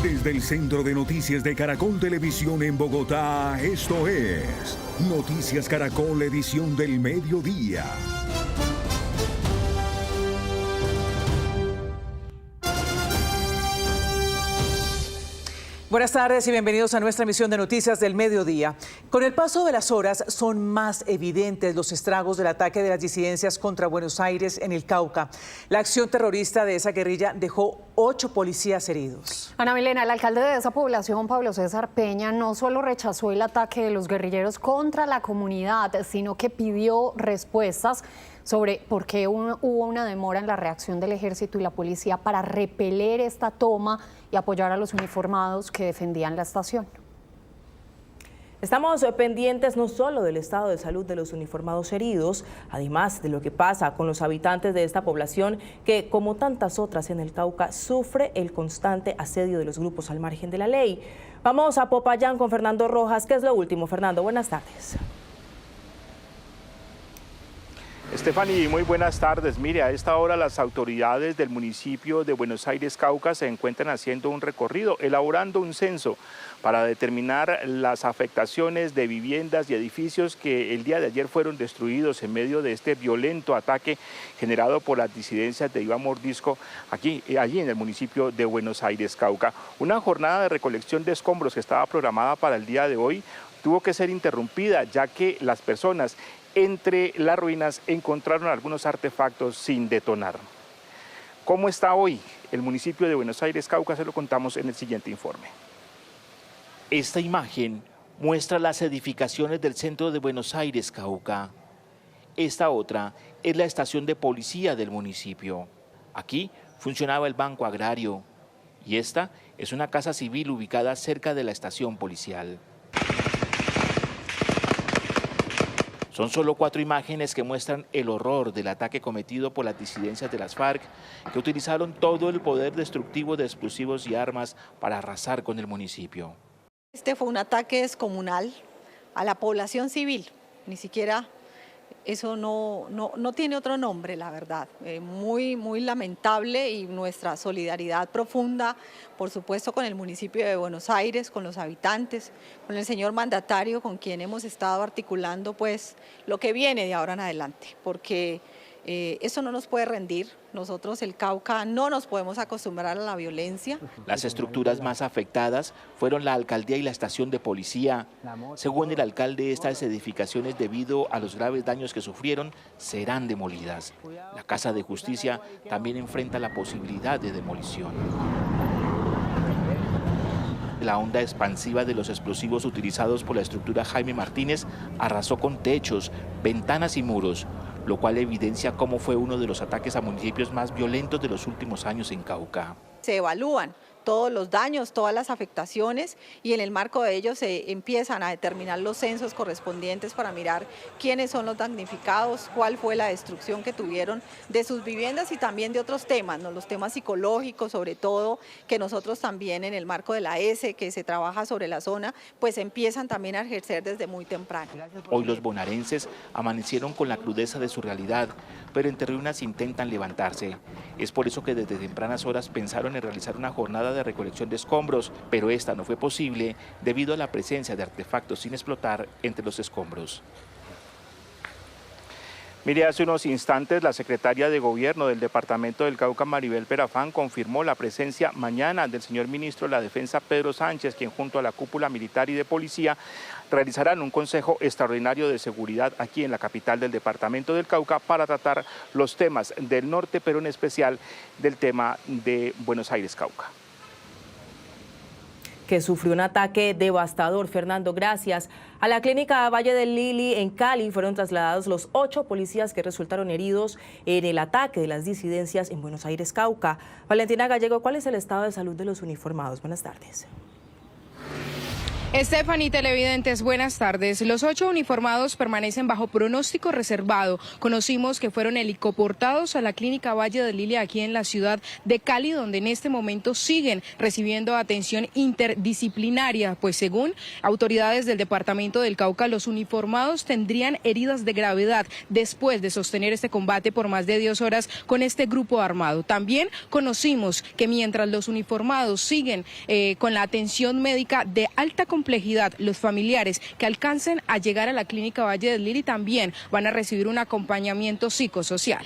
Desde el Centro de Noticias de Caracol Televisión en Bogotá, esto es Noticias Caracol, edición del mediodía. Buenas tardes y bienvenidos a nuestra emisión de Noticias del Mediodía. Con el paso de las horas son más evidentes los estragos del ataque de las disidencias contra Buenos Aires en el Cauca. La acción terrorista de esa guerrilla dejó 8 policías heridos. Ana Milena, el alcalde de esa población, Pablo César Peña, no solo rechazó el ataque de los guerrilleros contra la comunidad, sino que pidió respuestas sobre por qué hubo una demora en la reacción del ejército y la policía para repeler esta toma y apoyar a los uniformados que defendían la estación. Estamos pendientes no solo del estado de salud de los uniformados heridos, además de lo que pasa con los habitantes de esta población que, como tantas otras en el Cauca, sufre el constante asedio de los grupos al margen de la ley. Vamos a Popayán con Fernando Rojas. ¿Qué es lo último, Fernando? Buenas tardes. Stephanie, muy buenas tardes. Mire, a esta hora las autoridades del municipio de Buenos Aires, Cauca, se encuentran haciendo un recorrido, elaborando un censo para determinar las afectaciones de viviendas y edificios que el día de ayer fueron destruidos en medio de este violento ataque generado por las disidencias de Iván Mordisco allí en el municipio de Buenos Aires, Cauca. Una jornada de recolección de escombros que estaba programada para el día de hoy tuvo que ser interrumpida, ya que las personas entre las ruinas encontraron algunos artefactos sin detonar. ¿Cómo está hoy el municipio de Buenos Aires, Cauca? Se lo contamos en el siguiente informe. Esta imagen muestra las edificaciones del centro de Buenos Aires, Cauca. Esta otra es la estación de policía del municipio. Aquí funcionaba el Banco Agrario y esta es una casa civil ubicada cerca de la estación policial. Son solo 4 imágenes que muestran el horror del ataque cometido por las disidencias de las FARC, que utilizaron todo el poder destructivo de explosivos y armas para arrasar con el municipio. Este fue un ataque descomunal a la población civil, ni siquiera eso no tiene otro nombre, la verdad. Muy lamentable, y nuestra solidaridad profunda, por supuesto, con el municipio de Buenos Aires, con los habitantes, con el señor mandatario, con quien hemos estado articulando pues lo que viene de ahora en adelante, porque eso no nos puede rendir. Nosotros, el Cauca, no nos podemos acostumbrar a la violencia. Las estructuras más afectadas fueron la alcaldía y la estación de policía. Según el alcalde, estas edificaciones, debido a los graves daños que sufrieron, serán demolidas. La Casa de Justicia también enfrenta la posibilidad de demolición. La onda expansiva de los explosivos utilizados por la estructura Jaime Martínez arrasó con techos, ventanas y muros, lo cual evidencia cómo fue uno de los ataques a municipios más violentos de los últimos años en Cauca. Se evalúan todos los daños, todas las afectaciones, y en el marco de ello se empiezan a determinar los censos correspondientes para mirar quiénes son los damnificados, cuál fue la destrucción que tuvieron de sus viviendas y también de otros temas, ¿no? Los temas psicológicos, sobre todo, que nosotros también en el marco de la ESE, que se trabaja sobre la zona, pues empiezan también a ejercer desde muy temprano. Hoy los bonaerenses amanecieron con la crudeza de su realidad, pero entre ruinas intentan levantarse. Es por eso que desde tempranas horas pensaron en realizar una jornada de recolección de escombros, pero esta no fue posible debido a la presencia de artefactos sin explotar entre los escombros. Mire, hace unos instantes la secretaria de Gobierno del Departamento del Cauca, Maribel Perafán, confirmó la presencia mañana del señor ministro de la Defensa, Pedro Sánchez, quien junto a la cúpula militar y de policía realizarán un consejo extraordinario de seguridad aquí en la capital del Departamento del Cauca para tratar los temas del norte, pero en especial del tema de Buenos Aires, Cauca. Que sufrió un ataque devastador. Fernando, gracias. A la clínica Valle del Lili en Cali fueron trasladados los 8 policías que resultaron heridos en el ataque de las disidencias en Buenos Aires, Cauca. Valentina Gallego, ¿cuál es el estado de salud de los uniformados? Buenas tardes. Stephanie, televidentes, buenas tardes. Los 8 uniformados permanecen bajo pronóstico reservado. Conocimos que fueron helicoportados a la clínica Valle de Lilia aquí en la ciudad de Cali, donde en este momento siguen recibiendo atención interdisciplinaria, pues según autoridades del departamento del Cauca, los uniformados tendrían heridas de gravedad después de sostener este combate por más de 10 horas con este grupo armado. También conocimos que mientras los uniformados siguen con la atención médica de alta complejidad, los familiares que alcancen a llegar a la clínica Valle del Lili también van a recibir un acompañamiento psicosocial.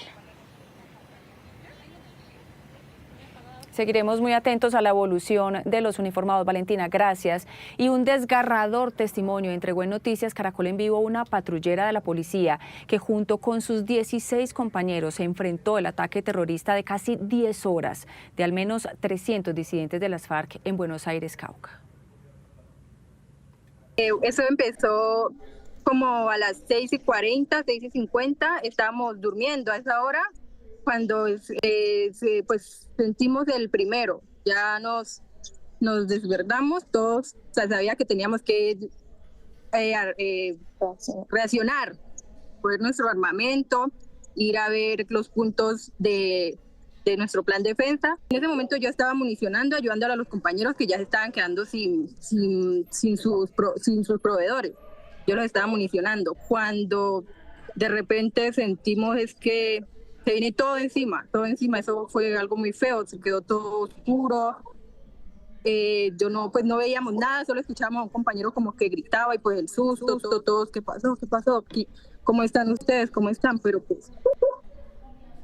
Seguiremos muy atentos a la evolución de los uniformados. Valentina, gracias. Y un desgarrador testimonio entregó en Noticias Caracol en Vivo una patrullera de la policía que junto con sus 16 compañeros se enfrentó al ataque terrorista de casi 10 horas de al menos 300 disidentes de las FARC en Buenos Aires, Cauca. Eso empezó como a las 6:40, 6:50, estábamos durmiendo a esa hora cuando pues sentimos el primero, ya nos desverdamos todos, o sea, sabía que teníamos que reaccionar, coger nuestro armamento, ir a ver los puntos de nuestro plan de defensa. En ese momento yo estaba municionando, ayudándole a los compañeros que ya se estaban quedando sin sus proveedores. Yo los estaba municionando. Cuando de repente sentimos es que se viene todo encima, eso fue algo muy feo, se quedó todo oscuro. No veíamos nada, solo escuchábamos a un compañero como que gritaba y pues el susto, todos, ¿qué pasó? ¿Cómo están ustedes? ¿Cómo están? Pero pues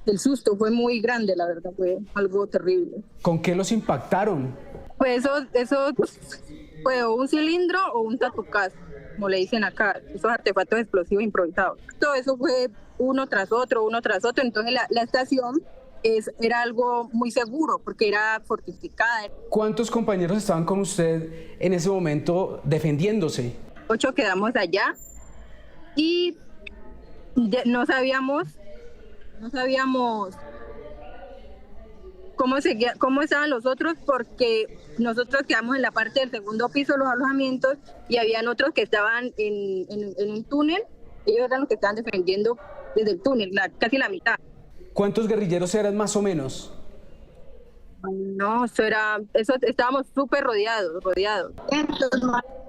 el susto fue muy grande, la verdad, fue algo terrible. ¿Con qué los impactaron? Pues eso fue un cilindro o un tatucaz, como le dicen acá, esos artefactos explosivos improvisados. Todo eso fue uno tras otro, entonces la estación era algo muy seguro porque era fortificada. ¿Cuántos compañeros estaban con usted en ese momento defendiéndose? 8 quedamos allá y no sabíamos cómo estaban los otros, porque nosotros quedamos en la parte del segundo piso, los alojamientos, y habían otros que estaban en un túnel. Ellos eran los que estaban defendiendo desde el túnel, casi la mitad. ¿Cuántos guerrilleros eran más o menos? No, estábamos súper rodeados. Más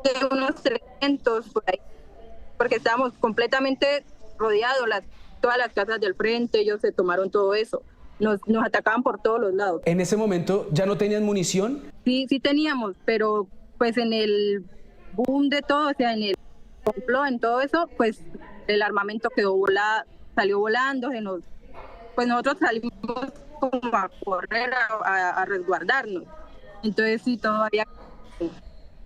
de unos 300 por ahí, porque estábamos completamente rodeados, todas las casas del frente, ellos se tomaron todo eso. Nos atacaban por todos los lados. ¿En ese momento ya no tenían munición? Sí teníamos, pero pues en el boom de todo, o sea, en el complot, en todo eso, pues el armamento salió volando, pues nosotros salimos como a correr, a resguardarnos. Entonces sí, todavía...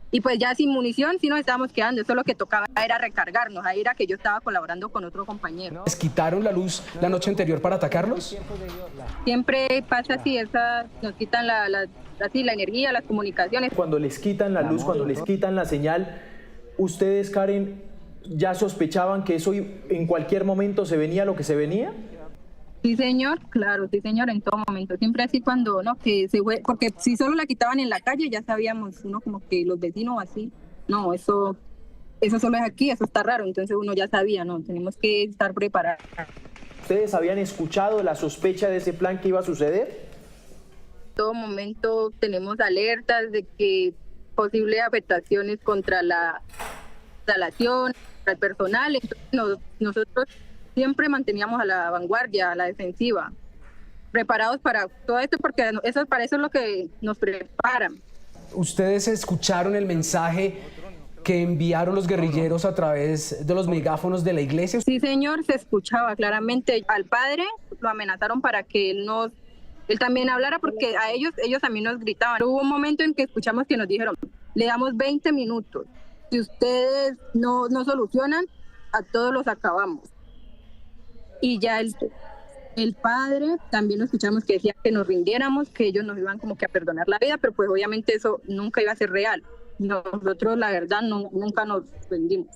Y pues ya sin munición sí nos estábamos quedando, eso lo que tocaba era recargarnos, ahí era que yo estaba colaborando con otro compañero. ¿Les quitaron la luz la noche anterior para atacarlos? Siempre pasa así, nos quitan la energía, las comunicaciones. Cuando les quitan la luz, cuando les quitan la señal, ¿ustedes, Karen, ya sospechaban que eso en cualquier momento se venía lo que se venía? Sí, señor, claro, sí, señor, en todo momento. Siempre así cuando, ¿no? Que se fue, porque si solo la quitaban en la calle, ya sabíamos, uno como que los vecinos así, no, eso solo es aquí, eso está raro, entonces uno ya sabía, ¿no? Tenemos que estar preparados. ¿Ustedes habían escuchado la sospecha de ese plan que iba a suceder? En todo momento tenemos alertas de que posibles afectaciones contra la instalación, contra el personal, entonces nosotros siempre manteníamos a la vanguardia, a la defensiva, preparados para todo esto, porque para eso es lo que nos preparan. ¿Ustedes escucharon el mensaje que enviaron los guerrilleros a través de los megáfonos de la iglesia? Sí, señor, se escuchaba claramente. Al padre lo amenazaron para que él también hablara, porque a ellos también nos gritaban. Hubo un momento en que escuchamos que nos dijeron, le damos 20 minutos. Si ustedes no solucionan, a todos los acabamos. Y ya el padre también lo escuchamos que decía que nos rindiéramos, que ellos nos iban como que a perdonar la vida, pero pues obviamente eso nunca iba a ser real. Nosotros la verdad nunca nos rendimos.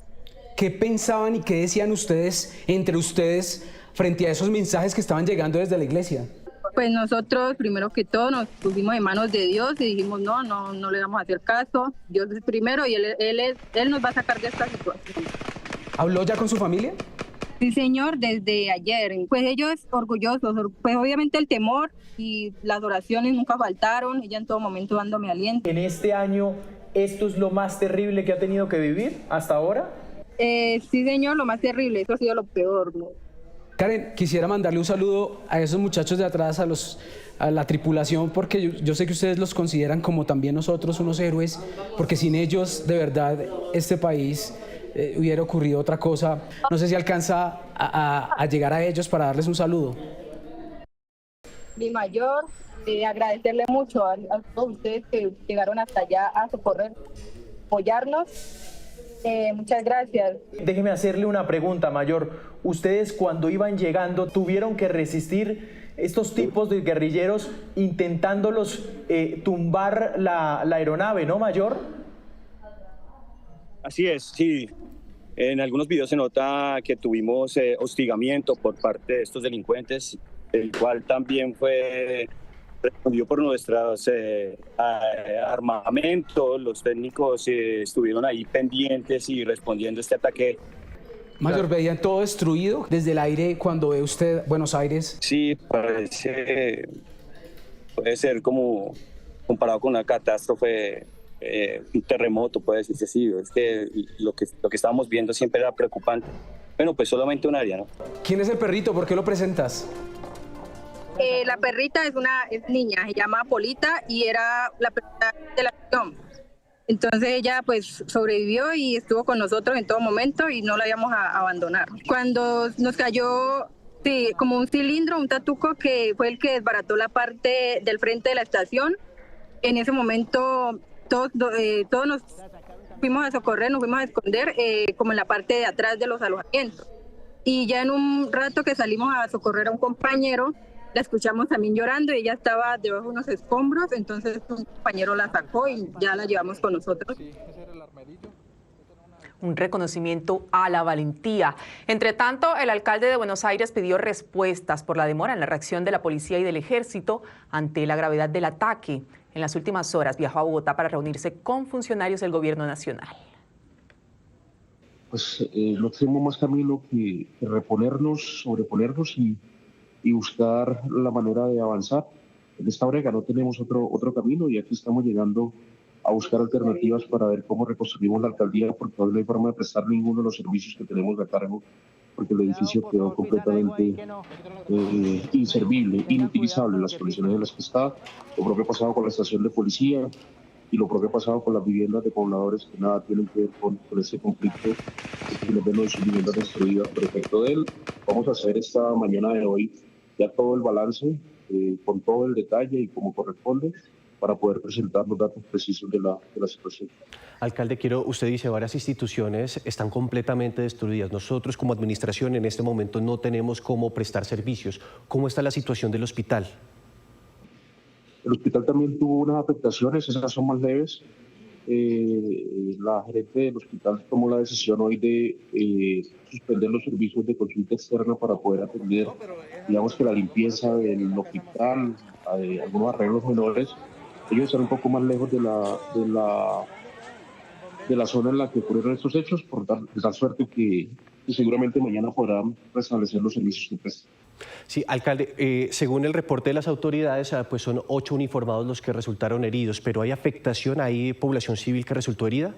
¿Qué pensaban y qué decían ustedes, entre ustedes, frente a esos mensajes que estaban llegando desde la iglesia? Pues nosotros, primero que todo, nos pusimos en manos de Dios y dijimos, no le vamos a hacer caso. Dios es primero y Él nos va a sacar de esta situación. ¿Habló ya con su familia? Sí, señor, desde ayer. Pues ellos orgullosos, pues obviamente el temor y las oraciones nunca faltaron, ella en todo momento dándome aliento. En este año, ¿esto es lo más terrible que ha tenido que vivir hasta ahora? Sí, señor, lo más terrible, eso ha sido lo peor, ¿no? Karen, quisiera mandarle un saludo a esos muchachos de atrás, a la tripulación, porque yo sé que ustedes los consideran como también nosotros unos héroes, porque sin ellos, de verdad, este país hubiera ocurrido otra cosa. No sé si alcanza a llegar a ellos para darles un saludo. Mi mayor, agradecerle mucho a todos ustedes que llegaron hasta allá a socorrer, apoyarnos. Muchas gracias. Déjeme hacerle una pregunta, mayor. Ustedes cuando iban llegando tuvieron que resistir estos tipos de guerrilleros intentándolos tumbar la aeronave, ¿no, mayor? Así es, sí. En algunos videos se nota que tuvimos hostigamiento por parte de estos delincuentes, el cual también fue respondió por nuestros armamentos. Los técnicos estuvieron ahí pendientes y respondiendo a este ataque. Mayor, ¿veían todo destruido desde el aire cuando ve usted Buenos Aires? Sí, puede ser como comparado con una catástrofe, un terremoto, puede decirse así. Es que lo que estábamos viendo siempre era preocupante. Bueno, pues solamente un área, ¿no? ¿Quién es el perrito? ¿Por qué lo presentas? La perrita es niña, se llama Polita y era la perrita de la acción. Entonces ella pues sobrevivió y estuvo con nosotros en todo momento y no la íbamos a abandonar. Cuando nos cayó como un cilindro, un tatuco que fue el que desbarató la parte del frente de la estación, en ese momento todos nos fuimos a socorrer, nos fuimos a esconder como en la parte de atrás de los alojamientos. Y ya en un rato que salimos a socorrer a un compañero, la escuchamos también llorando y ella estaba debajo de unos escombros, entonces un compañero la sacó y ya la llevamos con nosotros. Un reconocimiento a la valentía. Entre tanto, el alcalde de Buenos Aires pidió respuestas por la demora en la reacción de la policía y del ejército ante la gravedad del ataque. En las últimas horas viajó a Bogotá para reunirse con funcionarios del gobierno nacional. Pues no tenemos más camino que reponernos, sobreponernos y buscar la manera de avanzar. En esta brega no tenemos otro camino y aquí estamos llegando a buscar alternativas para ver cómo reconstruimos la alcaldía, porque hoy no hay forma de prestar ninguno de los servicios que tenemos a cargo, porque el edificio quedó completamente inservible, inutilizable en las condiciones en las que está. Lo propio ha pasado con la estación de policía y lo propio ha pasado con las viviendas de pobladores que nada tienen que ver con ese conflicto, que nos ven de sus viviendas destruidas por efecto de él. Vamos a hacer esta mañana de hoy ya todo el balance con todo el detalle y como corresponde para poder presentar los datos precisos de la situación. Alcalde, usted dice varias instituciones están completamente destruidas. Nosotros como administración en este momento no tenemos cómo prestar servicios. ¿Cómo está la situación del hospital? El hospital también tuvo unas afectaciones, esas son más leves. La gerente del hospital tomó la decisión hoy de suspender los servicios de consulta externa para poder atender, digamos que la limpieza del hospital, algunos arreglos menores. Ellos están un poco más lejos de la zona en la que ocurrieron estos hechos, por tal suerte que seguramente mañana podrán restablecer los servicios que prestan. Sí, alcalde, según el reporte de las autoridades, pues son 8 uniformados los que resultaron heridos, pero ¿hay afectación? ¿Hay población civil que resultó herida?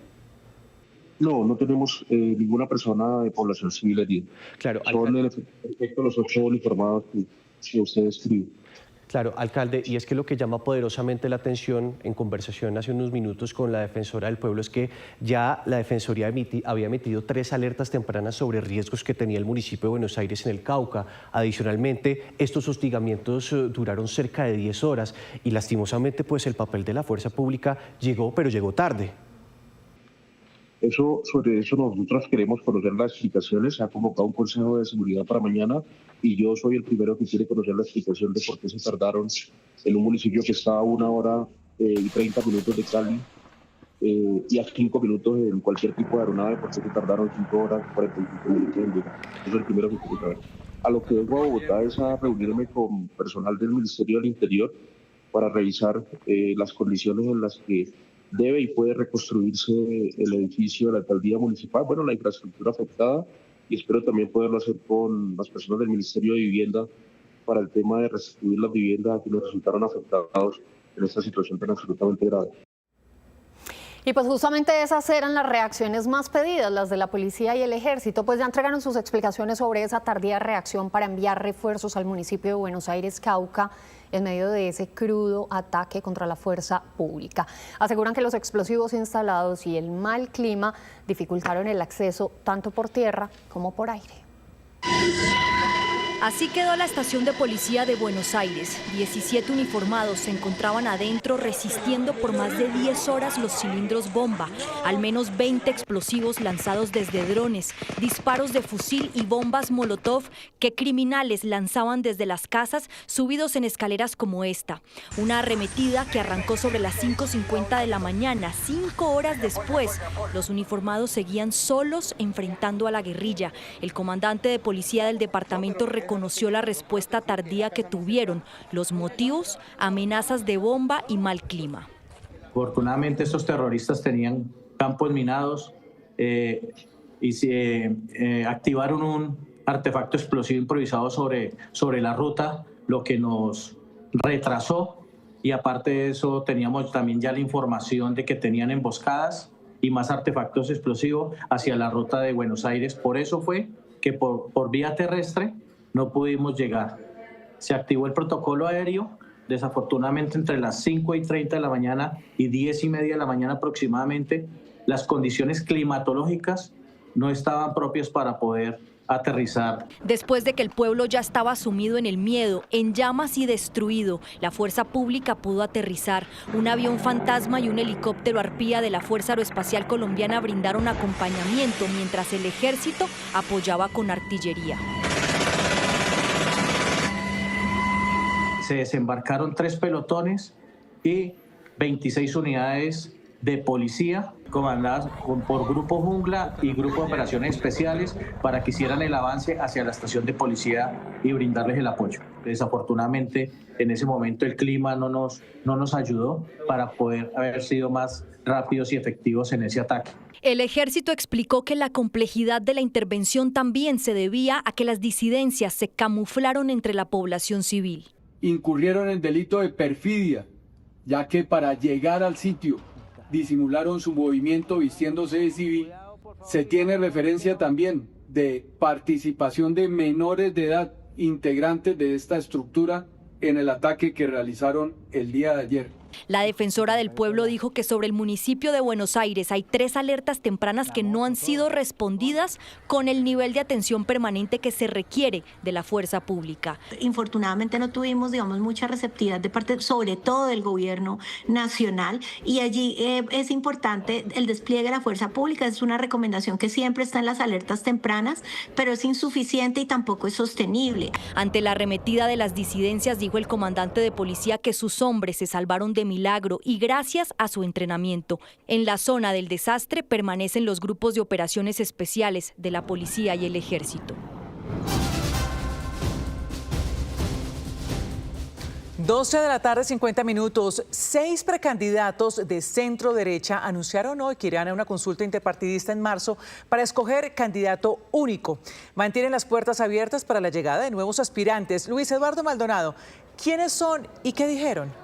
No, no tenemos ninguna persona de población civil herida. Claro, son en efecto los 8 uniformados que usted describe. Claro, alcalde, y es que lo que llama poderosamente la atención en conversación hace unos minutos con la Defensora del Pueblo es que ya la Defensoría había emitido 3 alertas tempranas sobre riesgos que tenía el municipio de Buenos Aires en el Cauca. Adicionalmente, estos hostigamientos duraron cerca de 10 horas y lastimosamente pues el papel de la fuerza pública llegó, pero llegó tarde. Sobre eso nosotros queremos conocer las explicaciones. Se ha convocado un consejo de seguridad para mañana y yo soy el primero que quiere conocer la explicación de por qué se tardaron en un municipio que está a 1 hora y 30 minutos de Cali y a 5 minutos en cualquier tipo de aeronave, por qué se tardaron 5 horas y 45 minutos en llegar. Eso es el primero que quiero saber. a lo que vengo a Bogotá es a reunirme con personal del Ministerio del Interior para revisar las condiciones en las que debe y puede reconstruirse el edificio de la alcaldía municipal, bueno, la infraestructura afectada, y espero también poderlo hacer con las personas del Ministerio de Vivienda para el tema de restituir las viviendas a quienes resultaron afectados en esta situación tan absolutamente grave. Y pues justamente esas eran las reacciones más pedidas, las de la policía y el ejército, pues ya entregaron sus explicaciones sobre esa tardía reacción para enviar refuerzos al municipio de Buenos Aires, Cauca, en medio de ese crudo ataque contra la fuerza pública. Aseguran que los explosivos instalados y el mal clima dificultaron el acceso tanto por tierra como por aire. Así quedó la estación de policía de Buenos Aires. 17 uniformados se encontraban adentro resistiendo por más de 10 horas los cilindros bomba, al menos 20 explosivos lanzados desde drones, disparos de fusil y bombas molotov que criminales lanzaban desde las casas subidos en escaleras como esta. Una arremetida que arrancó sobre las 5:50 de la mañana. 5 horas después, los uniformados seguían solos enfrentando a la guerrilla. El comandante de policía del departamento reconoció la respuesta tardía que tuvieron. Los motivos, amenazas de bomba y mal clima. Afortunadamente estos terroristas tenían campos minados y activaron un artefacto explosivo improvisado sobre la ruta, lo que nos retrasó, y aparte de eso teníamos también ya la información de que tenían emboscadas y más artefactos explosivos hacia la ruta de Buenos Aires. Por eso fue que por vía terrestre no pudimos llegar. Se activó el protocolo aéreo, desafortunadamente entre las 5:30 de la mañana y 10:30 de la mañana aproximadamente, las condiciones climatológicas no estaban propias para poder aterrizar. Después de que el pueblo ya estaba sumido en el miedo, en llamas y destruido, la fuerza pública pudo aterrizar. Un avión fantasma y un helicóptero arpía de la Fuerza Aeroespacial Colombiana brindaron acompañamiento mientras el ejército apoyaba con artillería. Se desembarcaron 3 pelotones y 26 unidades de policía comandadas por Grupo Jungla y Grupo de Operaciones Especiales para que hicieran el avance hacia la estación de policía y brindarles el apoyo. Desafortunadamente, en ese momento el clima no nos ayudó para poder haber sido más rápidos y efectivos en ese ataque. El ejército explicó que la complejidad de la intervención también se debía a que las disidencias se camuflaron entre la población civil. Incurrieron en delito de perfidia, ya que para llegar al sitio disimularon su movimiento vistiéndose de civil. Se tiene referencia también de participación de menores de edad integrantes de esta estructura en el ataque que realizaron el día de ayer. La defensora del pueblo dijo que sobre el municipio de Buenos Aires hay 3 alertas tempranas que no han sido respondidas con el nivel de atención permanente que se requiere de la fuerza pública. Infortunadamente no tuvimos, mucha receptividad de parte, sobre todo del gobierno nacional, y allí es importante el despliegue de la fuerza pública. Es una recomendación que siempre está en las alertas tempranas, pero es insuficiente y tampoco es sostenible. Ante la arremetida de las disidencias, dijo el comandante de policía que sus hombres se salvaron de milagro y gracias a su entrenamiento. En la zona del desastre permanecen los grupos de operaciones especiales de la policía y el ejército. 12 de la tarde, 50 minutos. 6 precandidatos de centro derecha anunciaron hoy que irán a una consulta interpartidista en marzo para escoger candidato único. Mantienen las puertas abiertas para la llegada de nuevos aspirantes. Luis Eduardo Maldonado, ¿quiénes son y qué dijeron?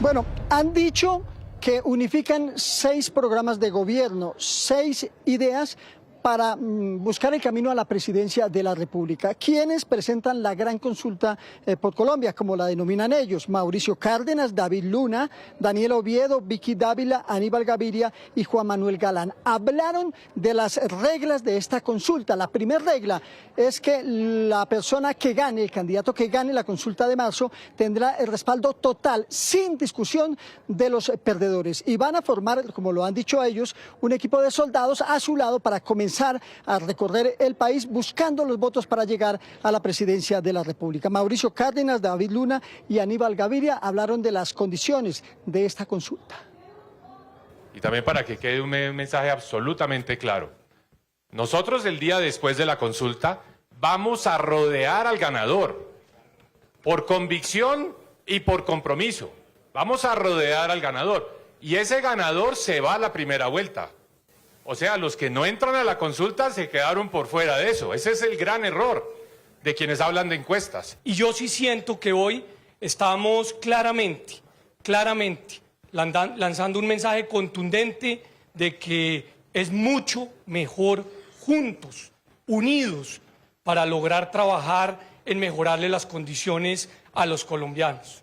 Bueno, han dicho que unifican 6 programas de gobierno, 6 ideas para buscar el camino a la presidencia de la República. ¿Quiénes presentan la gran consulta por Colombia, como la denominan ellos? Mauricio Cárdenas, David Luna, Daniel Oviedo, Vicky Dávila, Aníbal Gaviria y Juan Manuel Galán. Hablaron de las reglas de esta consulta. La primera regla es que la persona que gane, el candidato que gane la consulta de marzo, tendrá el respaldo total, sin discusión, de los perdedores. Y van a formar, como lo han dicho ellos, un equipo de soldados a su lado para comenzar a recorrer el país buscando los votos para llegar a la presidencia de la República. Mauricio Cárdenas, David Luna y Aníbal Gaviria hablaron de las condiciones de esta consulta. Y también para que quede un mensaje absolutamente claro. Nosotros el día después de la consulta vamos a rodear al ganador, por convicción y por compromiso. Vamos a rodear al ganador, y ese ganador se va a la primera vuelta. O sea, los que no entran a la consulta se quedaron por fuera de eso. Ese es el gran error de quienes hablan de encuestas. Y yo sí siento que hoy estamos claramente lanzando un mensaje contundente de que es mucho mejor juntos, unidos, para lograr trabajar en mejorarle las condiciones a los colombianos.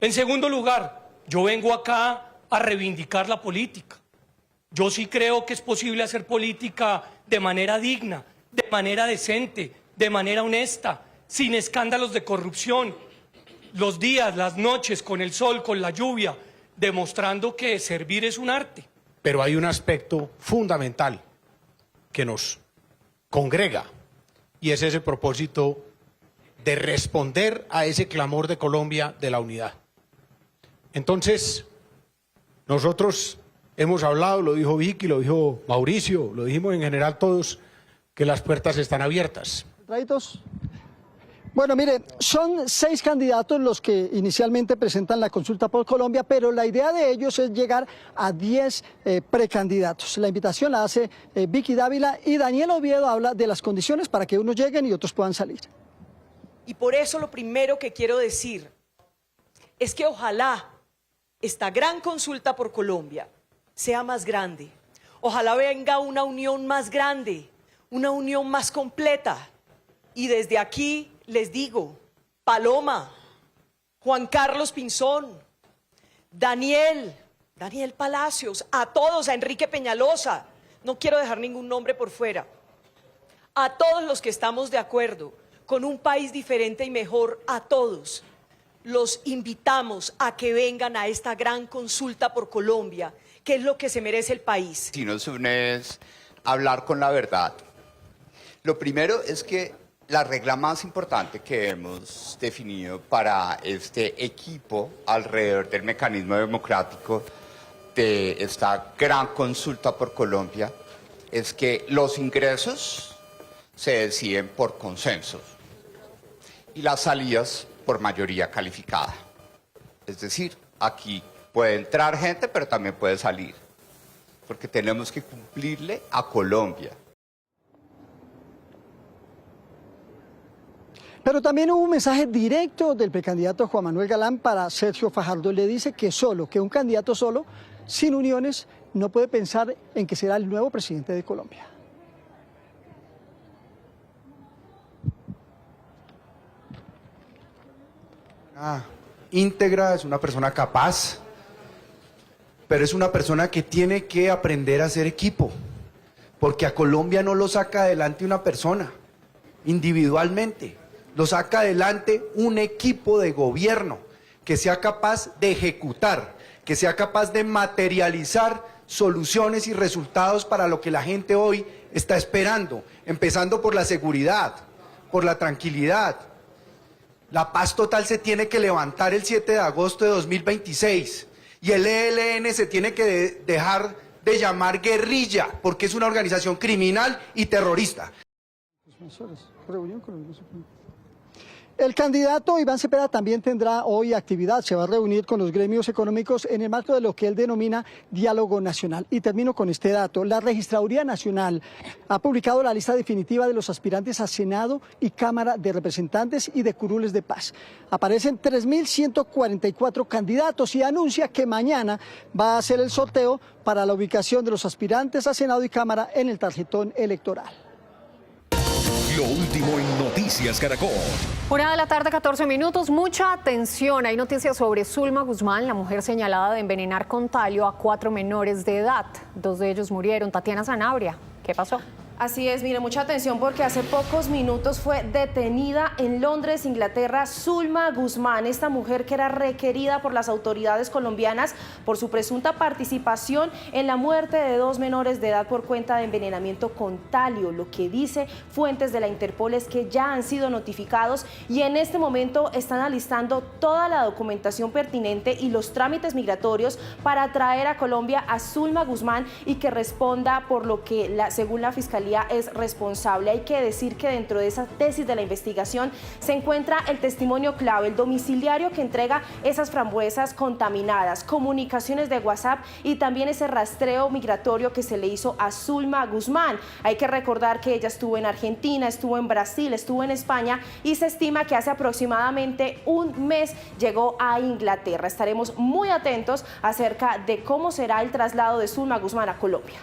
En segundo lugar, yo vengo acá a reivindicar la política. Yo sí creo que es posible hacer política de manera digna, de manera decente, de manera honesta, sin escándalos de corrupción. Los días, las noches, con el sol, con la lluvia, demostrando que servir es un arte. Pero hay un aspecto fundamental que nos congrega, y ese es el propósito de responder a ese clamor de Colombia de la unidad. Entonces, nosotros hemos hablado, lo dijo Vicky, lo dijo Mauricio, lo dijimos en general todos, que las puertas están abiertas. Bueno, mire, son 6 candidatos los que inicialmente presentan la consulta por Colombia, pero la idea de ellos es llegar a 10 precandidatos. La invitación la hace Vicky Dávila, y Daniel Oviedo habla de las condiciones para que unos lleguen y otros puedan salir. Y por eso lo primero que quiero decir es que ojalá esta gran consulta por Colombia sea más grande. Ojalá venga una unión más grande, una unión más completa. Y desde aquí les digo, Paloma, Juan Carlos Pinzón, Daniel Palacios, a todos, a Enrique Peñalosa, no quiero dejar ningún nombre por fuera, a todos los que estamos de acuerdo con un país diferente y mejor, a todos los invitamos a que vengan a esta gran consulta por Colombia, que es lo que se merece el país. Si nos une es hablar con la verdad. Lo primero es que la regla más importante que hemos definido para este equipo alrededor del mecanismo democrático de esta gran consulta por Colombia es que los ingresos se deciden por consenso y las salidas por mayoría calificada. Es decir, aquí puede entrar gente, pero también puede salir, porque tenemos que cumplirle a Colombia. Pero también hubo un mensaje directo del precandidato Juan Manuel Galán para Sergio Fajardo. Le dice que un candidato solo, sin uniones, no puede pensar en que será el nuevo presidente de Colombia. Íntegra, es una persona capaz, pero es una persona que tiene que aprender a hacer equipo, porque a Colombia no lo saca adelante una persona individualmente, lo saca adelante un equipo de gobierno que sea capaz de ejecutar, que sea capaz de materializar soluciones y resultados para lo que la gente hoy está esperando, empezando por la seguridad, por la tranquilidad. La paz total se tiene que levantar el 7 de agosto de 2026 y el ELN se tiene que dejar de llamar guerrilla porque es una organización criminal y terrorista. El candidato Iván Cepeda también tendrá hoy actividad, se va a reunir con los gremios económicos en el marco de lo que él denomina diálogo nacional. Y termino con este dato, la Registraduría Nacional ha publicado la lista definitiva de los aspirantes a Senado y Cámara de Representantes y de curules de paz. Aparecen 3.144 candidatos y anuncia que mañana va a hacer el sorteo para la ubicación de los aspirantes a Senado y Cámara en el tarjetón electoral. Lo último en Noticias Caracol. 1:14 p.m, mucha atención. Hay noticias sobre Zulma Guzmán, la mujer señalada de envenenar con talio a 4 menores de edad. 2 de ellos murieron. Tatiana Sanabria, ¿qué pasó? Así es, mire, mucha atención porque hace pocos minutos fue detenida en Londres, Inglaterra, Zulma Guzmán, esta mujer que era requerida por las autoridades colombianas por su presunta participación en la muerte de 2 menores de edad por cuenta de envenenamiento con talio. Lo que dice fuentes de la Interpol es que ya han sido notificados y en este momento están alistando toda la documentación pertinente y los trámites migratorios para traer a Colombia a Zulma Guzmán y que responda por lo que, según la Fiscalía Fiscalía es responsable. Hay que decir que dentro de esa tesis de la investigación se encuentra el testimonio clave, el domiciliario que entrega esas frambuesas contaminadas, comunicaciones de WhatsApp y también ese rastreo migratorio que se le hizo a Zulma Guzmán. Hay que recordar que ella estuvo en Argentina, estuvo en Brasil, estuvo en España y se estima que hace aproximadamente un mes llegó a Inglaterra. Estaremos muy atentos acerca de cómo será el traslado de Zulma Guzmán a Colombia.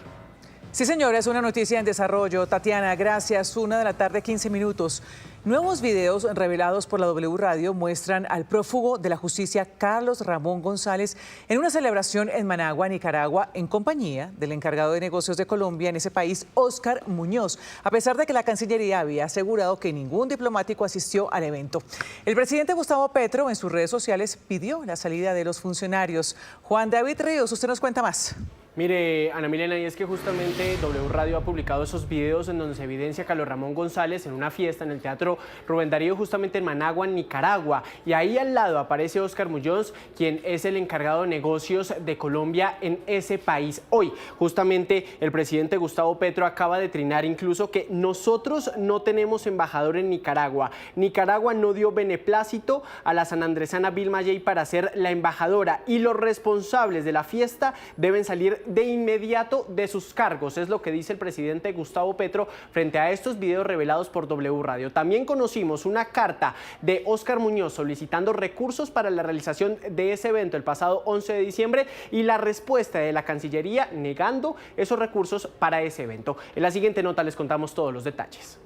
Sí, señores, una noticia en desarrollo. Tatiana, gracias. 1:15 p.m. Nuevos videos revelados por la W Radio muestran al prófugo de la justicia Carlos Ramón González en una celebración en Managua, Nicaragua, en compañía del encargado de negocios de Colombia en ese país, Óscar Muñoz, a pesar de que la Cancillería había asegurado que ningún diplomático asistió al evento. El presidente Gustavo Petro en sus redes sociales pidió la salida de los funcionarios. Juan David Ríos, usted nos cuenta más. Mire, Ana Milena, y es que justamente W Radio ha publicado esos videos en donde se evidencia a Carlos Ramón González en una fiesta en el Teatro Rubén Darío, justamente en Managua, en Nicaragua. Y ahí al lado aparece Óscar Muñoz, quien es el encargado de negocios de Colombia en ese país. Hoy, justamente, el presidente Gustavo Petro acaba de trinar incluso que nosotros no tenemos embajador en Nicaragua. Nicaragua no dio beneplácito a la sanandresana Vilma Yey para ser la embajadora y los responsables de la fiesta deben salir de inmediato de sus cargos, es lo que dice el presidente Gustavo Petro frente a estos videos revelados por W Radio. También conocimos una carta de Óscar Muñoz solicitando recursos para la realización de ese evento el pasado 11 de diciembre y la respuesta de la Cancillería negando esos recursos para ese evento. En la siguiente nota les contamos todos los detalles.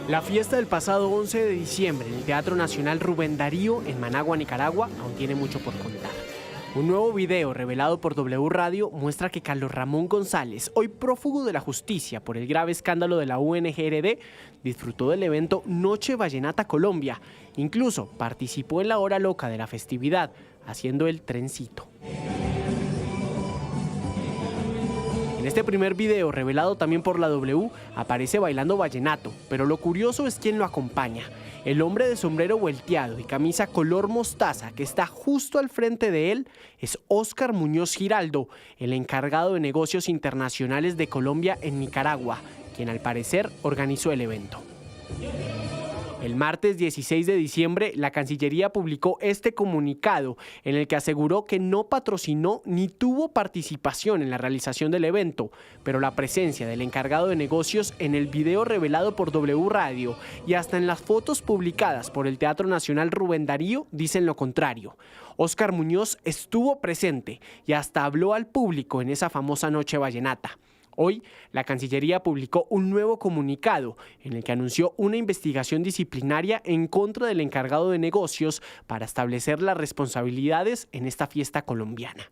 La fiesta del pasado 11 de diciembre en el Teatro Nacional Rubén Darío en Managua, Nicaragua, aún tiene mucho por contar. Un nuevo video revelado por W Radio muestra que Carlos Ramón González, hoy prófugo de la justicia por el grave escándalo de la UNGRD, disfrutó del evento Noche Vallenata Colombia. Incluso participó en la hora loca de la festividad, haciendo el trencito. En este primer video, revelado también por la W, aparece bailando vallenato, pero lo curioso es quién lo acompaña. El hombre de sombrero volteado y camisa color mostaza que está justo al frente de él es Óscar Muñoz Giraldo, el encargado de negocios internacionales de Colombia en Nicaragua, quien al parecer organizó el evento. El martes 16 de diciembre, la Cancillería publicó este comunicado en el que aseguró que no patrocinó ni tuvo participación en la realización del evento, pero la presencia del encargado de negocios en el video revelado por W Radio y hasta en las fotos publicadas por el Teatro Nacional Rubén Darío dicen lo contrario. Óscar Muñoz estuvo presente y hasta habló al público en esa famosa noche vallenata. Hoy, la Cancillería publicó un nuevo comunicado en el que anunció una investigación disciplinaria en contra del encargado de negocios para establecer las responsabilidades en esta fiesta colombiana.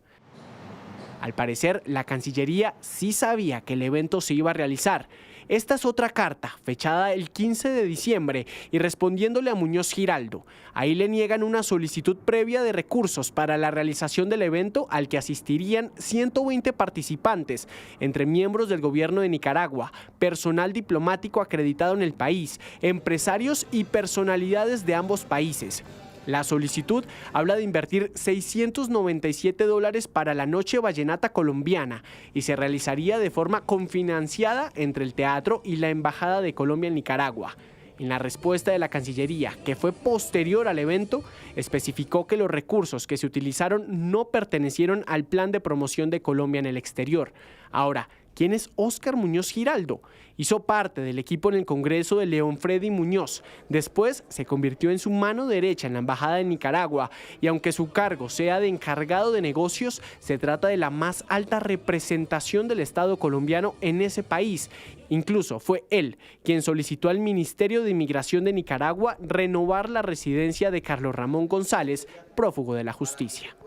Al parecer, la Cancillería sí sabía que el evento se iba a realizar. Esta es otra carta, fechada el 15 de diciembre y respondiéndole a Muñoz Giraldo. Ahí le niegan una solicitud previa de recursos para la realización del evento al que asistirían 120 participantes, entre miembros del gobierno de Nicaragua, personal diplomático acreditado en el país, empresarios y personalidades de ambos países. La solicitud habla de invertir $697 para la Noche Vallenata Colombiana y se realizaría de forma confinanciada entre el teatro y la Embajada de Colombia en Nicaragua. En la respuesta de la Cancillería, que fue posterior al evento, especificó que los recursos que se utilizaron no pertenecieron al plan de promoción de Colombia en el exterior. Ahora, ¿quién es Óscar Muñoz Giraldo? Hizo parte del equipo en el Congreso de León Freddy Muñoz. Después se convirtió en su mano derecha en la Embajada de Nicaragua y aunque su cargo sea de encargado de negocios, se trata de la más alta representación del Estado colombiano en ese país. Incluso fue él quien solicitó al Ministerio de Inmigración de Nicaragua renovar la residencia de Carlos Ramón González, prófugo de la justicia.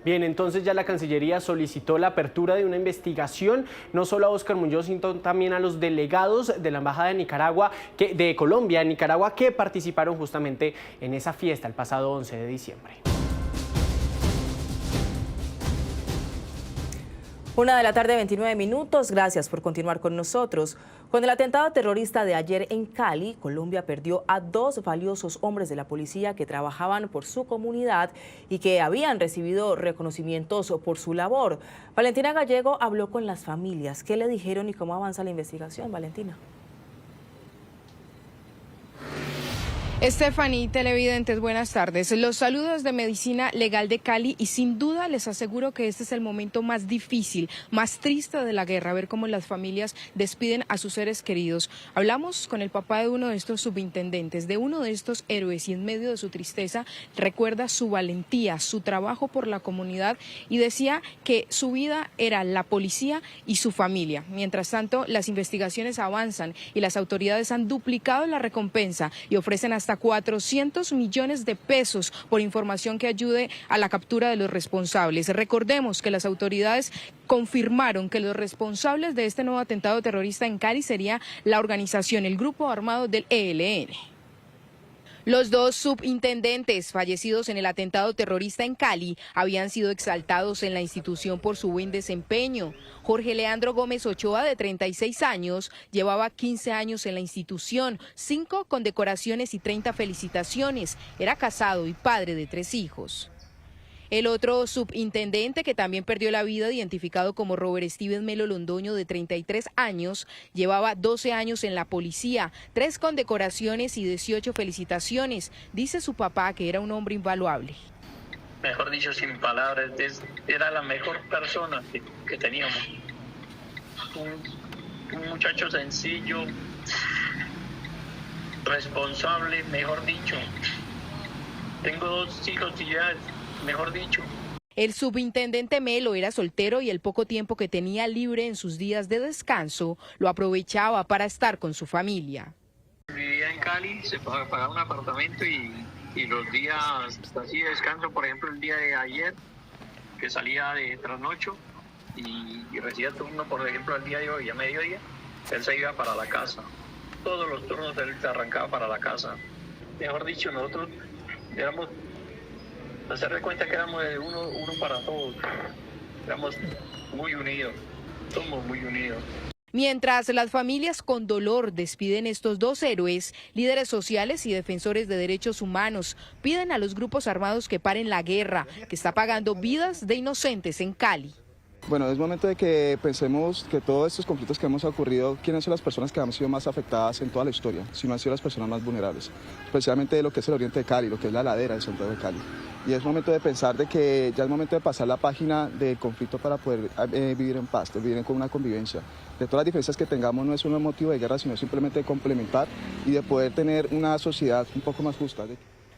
Bien, entonces ya la Cancillería solicitó la apertura de una investigación, no solo a Óscar Muñoz, sino también a los delegados de la Embajada de Nicaragua, de Colombia en Nicaragua, que participaron justamente en esa fiesta el pasado 11 de diciembre. 1:29 p.m. Gracias por continuar con nosotros. Con el atentado terrorista de ayer en Cali, Colombia perdió a 2 valiosos hombres de la policía que trabajaban por su comunidad y que habían recibido reconocimientos por su labor. Valentina Gallego habló con las familias. ¿Qué le dijeron y cómo avanza la investigación, Valentina? Stephanie, televidentes, buenas tardes. Los saludos de Medicina Legal de Cali y sin duda les aseguro que este es el momento más difícil, más triste de la guerra, ver cómo las familias despiden a sus seres queridos. Hablamos con el papá de uno de estos subintendentes, de uno de estos héroes y en medio de su tristeza recuerda su valentía, su trabajo por la comunidad y decía que su vida era la policía y su familia. Mientras tanto, las investigaciones avanzan y las autoridades han duplicado la recompensa y ofrecen hasta 400 millones de pesos por información que ayude a la captura de los responsables. Recordemos que las autoridades confirmaron que los responsables de este nuevo atentado terrorista en Cali sería la organización, el grupo armado del ELN. Los 2 subintendentes fallecidos en el atentado terrorista en Cali habían sido exaltados en la institución por su buen desempeño. Jorge Leandro Gómez Ochoa, de 36 años, llevaba 15 años en la institución, 5 condecoraciones y 30 felicitaciones. Era casado y padre de 3 hijos. El otro subintendente que también perdió la vida, identificado como Robert Steven Melo Londoño, de 33 años, llevaba 12 años en la policía, 3 condecoraciones y 18 felicitaciones. Dice su papá que era un hombre invaluable. Mejor dicho, sin palabras, era la mejor persona que teníamos. Un muchacho sencillo, responsable, mejor dicho. Tengo 2 hijos y ya... mejor dicho. El subintendente Melo era soltero y el poco tiempo que tenía libre en sus días de descanso lo aprovechaba para estar con su familia. Vivía en Cali, se pagaba un apartamento y los días así de descanso, por ejemplo el día de ayer, que salía de trasnocho y recibía turno, por ejemplo el día de hoy a mediodía, él se iba para la casa. Todos los turnos él se arrancaba para la casa. Mejor dicho, nosotros éramos... hacer de cuenta que éramos de uno para todos, éramos muy unidos, somos muy unidos. Mientras las familias con dolor despiden estos 2 héroes, líderes sociales y defensores de derechos humanos piden a los grupos armados que paren la guerra, que está pagando vidas de inocentes en Cali. Bueno, es momento de que pensemos que todos estos conflictos que hemos ocurrido, ¿quiénes son las personas que han sido más afectadas en toda la historia? Si no han sido las personas más vulnerables, especialmente de lo que es el oriente de Cali, lo que es la ladera de Santiago de Cali. Y es momento de pensar de que ya es momento de pasar la página del conflicto para poder vivir en paz, de vivir con una convivencia. De todas las diferencias que tengamos no es un motivo de guerra, sino simplemente de complementar y de poder tener una sociedad un poco más justa.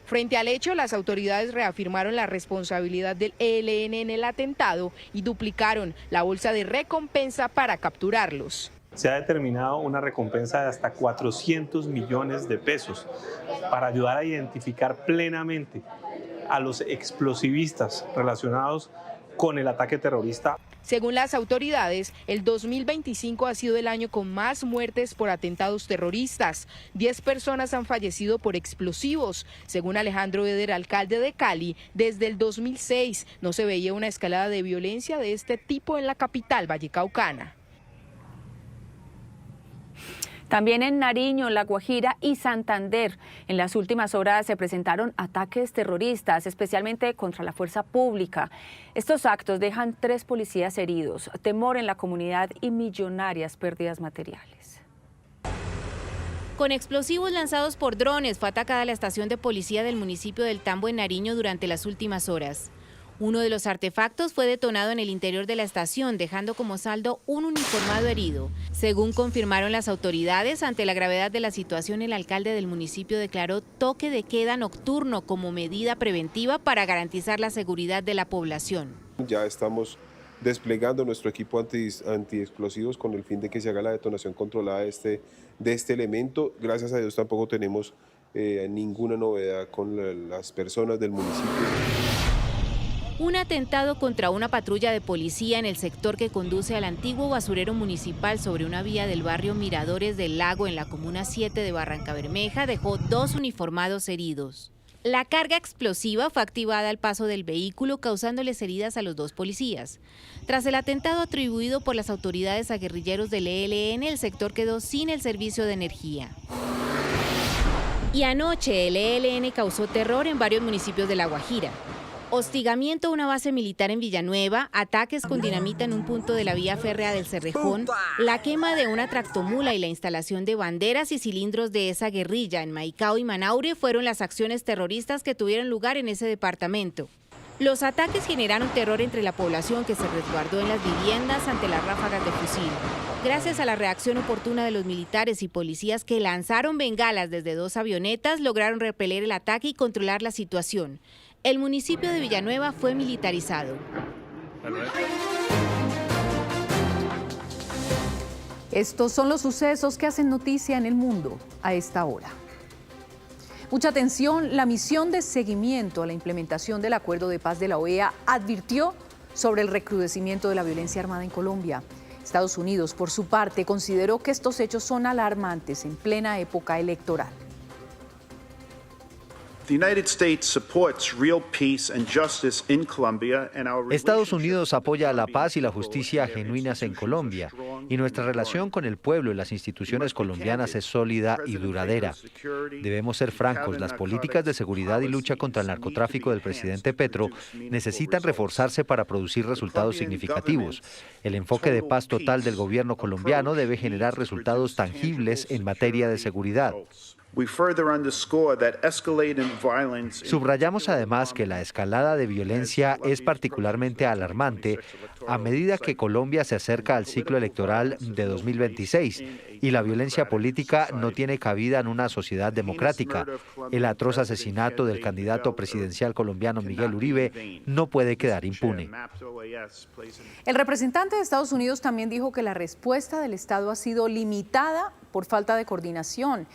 Frente al hecho, las autoridades reafirmaron la responsabilidad del ELN en el atentado y duplicaron la bolsa de recompensa para capturarlos. Se ha determinado una recompensa de hasta 400 millones de pesos para ayudar a identificar plenamente a los explosivistas relacionados con el ataque terrorista. Según las autoridades, el 2025 ha sido el año con más muertes por atentados terroristas. 10 personas han fallecido por explosivos. Según Alejandro Eder, alcalde de Cali, desde el 2006 no se veía una escalada de violencia de este tipo en la capital vallecaucana. También en Nariño, La Guajira y Santander, en las últimas horas se presentaron ataques terroristas, especialmente contra la fuerza pública. Estos actos dejan 3 policías heridos, temor en la comunidad y millonarias pérdidas materiales. Con explosivos lanzados por drones fue atacada la estación de policía del municipio del Tambo en Nariño durante las últimas horas. Uno de los artefactos fue detonado en el interior de la estación, dejando como saldo un uniformado herido. Según confirmaron las autoridades, ante la gravedad de la situación, el alcalde del municipio declaró toque de queda nocturno como medida preventiva para garantizar la seguridad de la población. Ya estamos desplegando nuestro equipo antiexplosivos con el fin de que se haga la detonación controlada de este elemento. Gracias a Dios tampoco tenemos ninguna novedad con las personas del municipio. Un atentado contra una patrulla de policía en el sector que conduce al antiguo basurero municipal sobre una vía del barrio Miradores del Lago en la comuna 7 de Barrancabermeja dejó 2 uniformados heridos. La carga explosiva fue activada al paso del vehículo, causándoles heridas a los 2 policías. Tras el atentado atribuido por las autoridades a guerrilleros del ELN, el sector quedó sin el servicio de energía. Y anoche el ELN causó terror en varios municipios de La Guajira. Hostigamiento a una base militar en Villanueva, ataques con dinamita en un punto de la vía férrea del Cerrejón, la quema de una tractomula y la instalación de banderas y cilindros de esa guerrilla en Maicao y Manaure fueron las acciones terroristas que tuvieron lugar en ese departamento. Los ataques generaron terror entre la población que se resguardó en las viviendas ante las ráfagas de fusil. Gracias a la reacción oportuna de los militares y policías que lanzaron bengalas desde 2 avionetas, lograron repeler el ataque y controlar la situación. El municipio de Villanueva fue militarizado. Estos son los sucesos que hacen noticia en el mundo a esta hora. Mucha atención, la misión de seguimiento a la implementación del acuerdo de paz de la OEA advirtió sobre el recrudecimiento de la violencia armada en Colombia. Estados Unidos, por su parte, consideró que estos hechos son alarmantes en plena época electoral. Estados Unidos apoya la paz y la justicia genuinas en Colombia, y nuestra relación con el pueblo y las instituciones colombianas es sólida y duradera. Debemos ser francos, las políticas de seguridad y lucha contra el narcotráfico del presidente Petro necesitan reforzarse para producir resultados significativos. El enfoque de paz total del gobierno colombiano debe generar resultados tangibles en materia de seguridad. Subrayamos además que la escalada de violencia es particularmente alarmante a medida que Colombia se acerca al ciclo electoral de 2026 y la violencia política no tiene cabida en una sociedad democrática. El atroz asesinato del candidato presidencial colombiano Miguel Uribe no puede quedar impune. El representante de Estados Unidos también dijo que la respuesta del Estado ha sido limitada por falta de coordinación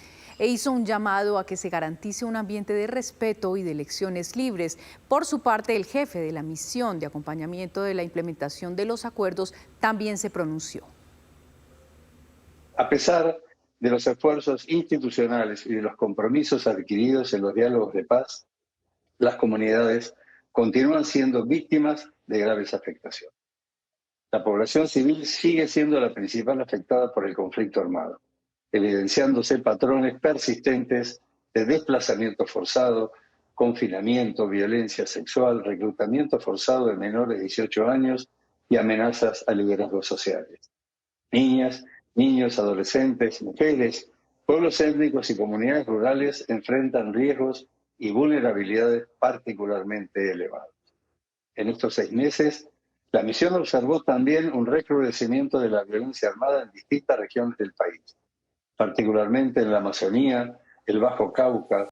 e hizo un llamado a que se garantice un ambiente de respeto y de elecciones libres. Por su parte, el jefe de la misión de acompañamiento de la implementación de los acuerdos también se pronunció. A pesar de los esfuerzos institucionales y de los compromisos adquiridos en los diálogos de paz, las comunidades continúan siendo víctimas de graves afectaciones. La población civil sigue siendo la principal afectada por el conflicto armado, evidenciándose patrones persistentes de desplazamiento forzado, confinamiento, violencia sexual, reclutamiento forzado de menores de 18 años y amenazas a liderazgos sociales. Niñas, niños, adolescentes, mujeres, pueblos étnicos y comunidades rurales enfrentan riesgos y vulnerabilidades particularmente elevadas. En estos 6 meses, la misión observó también un recrudecimiento de la violencia armada en distintas regiones del país, particularmente en la Amazonía, el Bajo Cauca.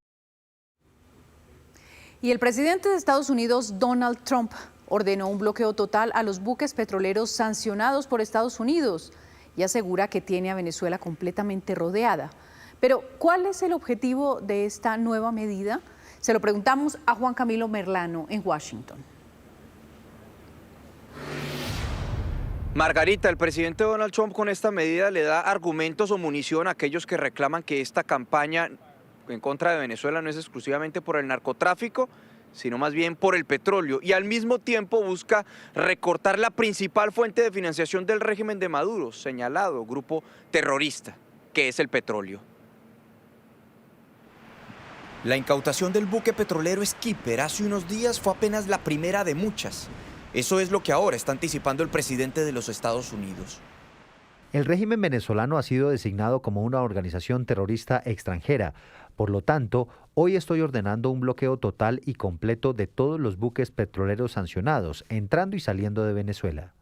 Y el presidente de Estados Unidos, Donald Trump, ordenó un bloqueo total a los buques petroleros sancionados por Estados Unidos y asegura que tiene a Venezuela completamente rodeada. Pero, ¿cuál es el objetivo de esta nueva medida? Se lo preguntamos a Juan Camilo Merlano en Washington. Margarita, el presidente Donald Trump con esta medida le da argumentos o munición a aquellos que reclaman que esta campaña en contra de Venezuela no es exclusivamente por el narcotráfico, sino más bien por el petróleo, y al mismo tiempo busca recortar la principal fuente de financiación del régimen de Maduro, señalado grupo terrorista, que es el petróleo. La incautación del buque petrolero Skipper hace unos días fue apenas la primera de muchas. Eso es lo que ahora está anticipando el presidente de los Estados Unidos. El régimen venezolano ha sido designado como una organización terrorista extranjera. Por lo tanto, hoy estoy ordenando un bloqueo total y completo de todos los buques petroleros sancionados, entrando y saliendo de Venezuela.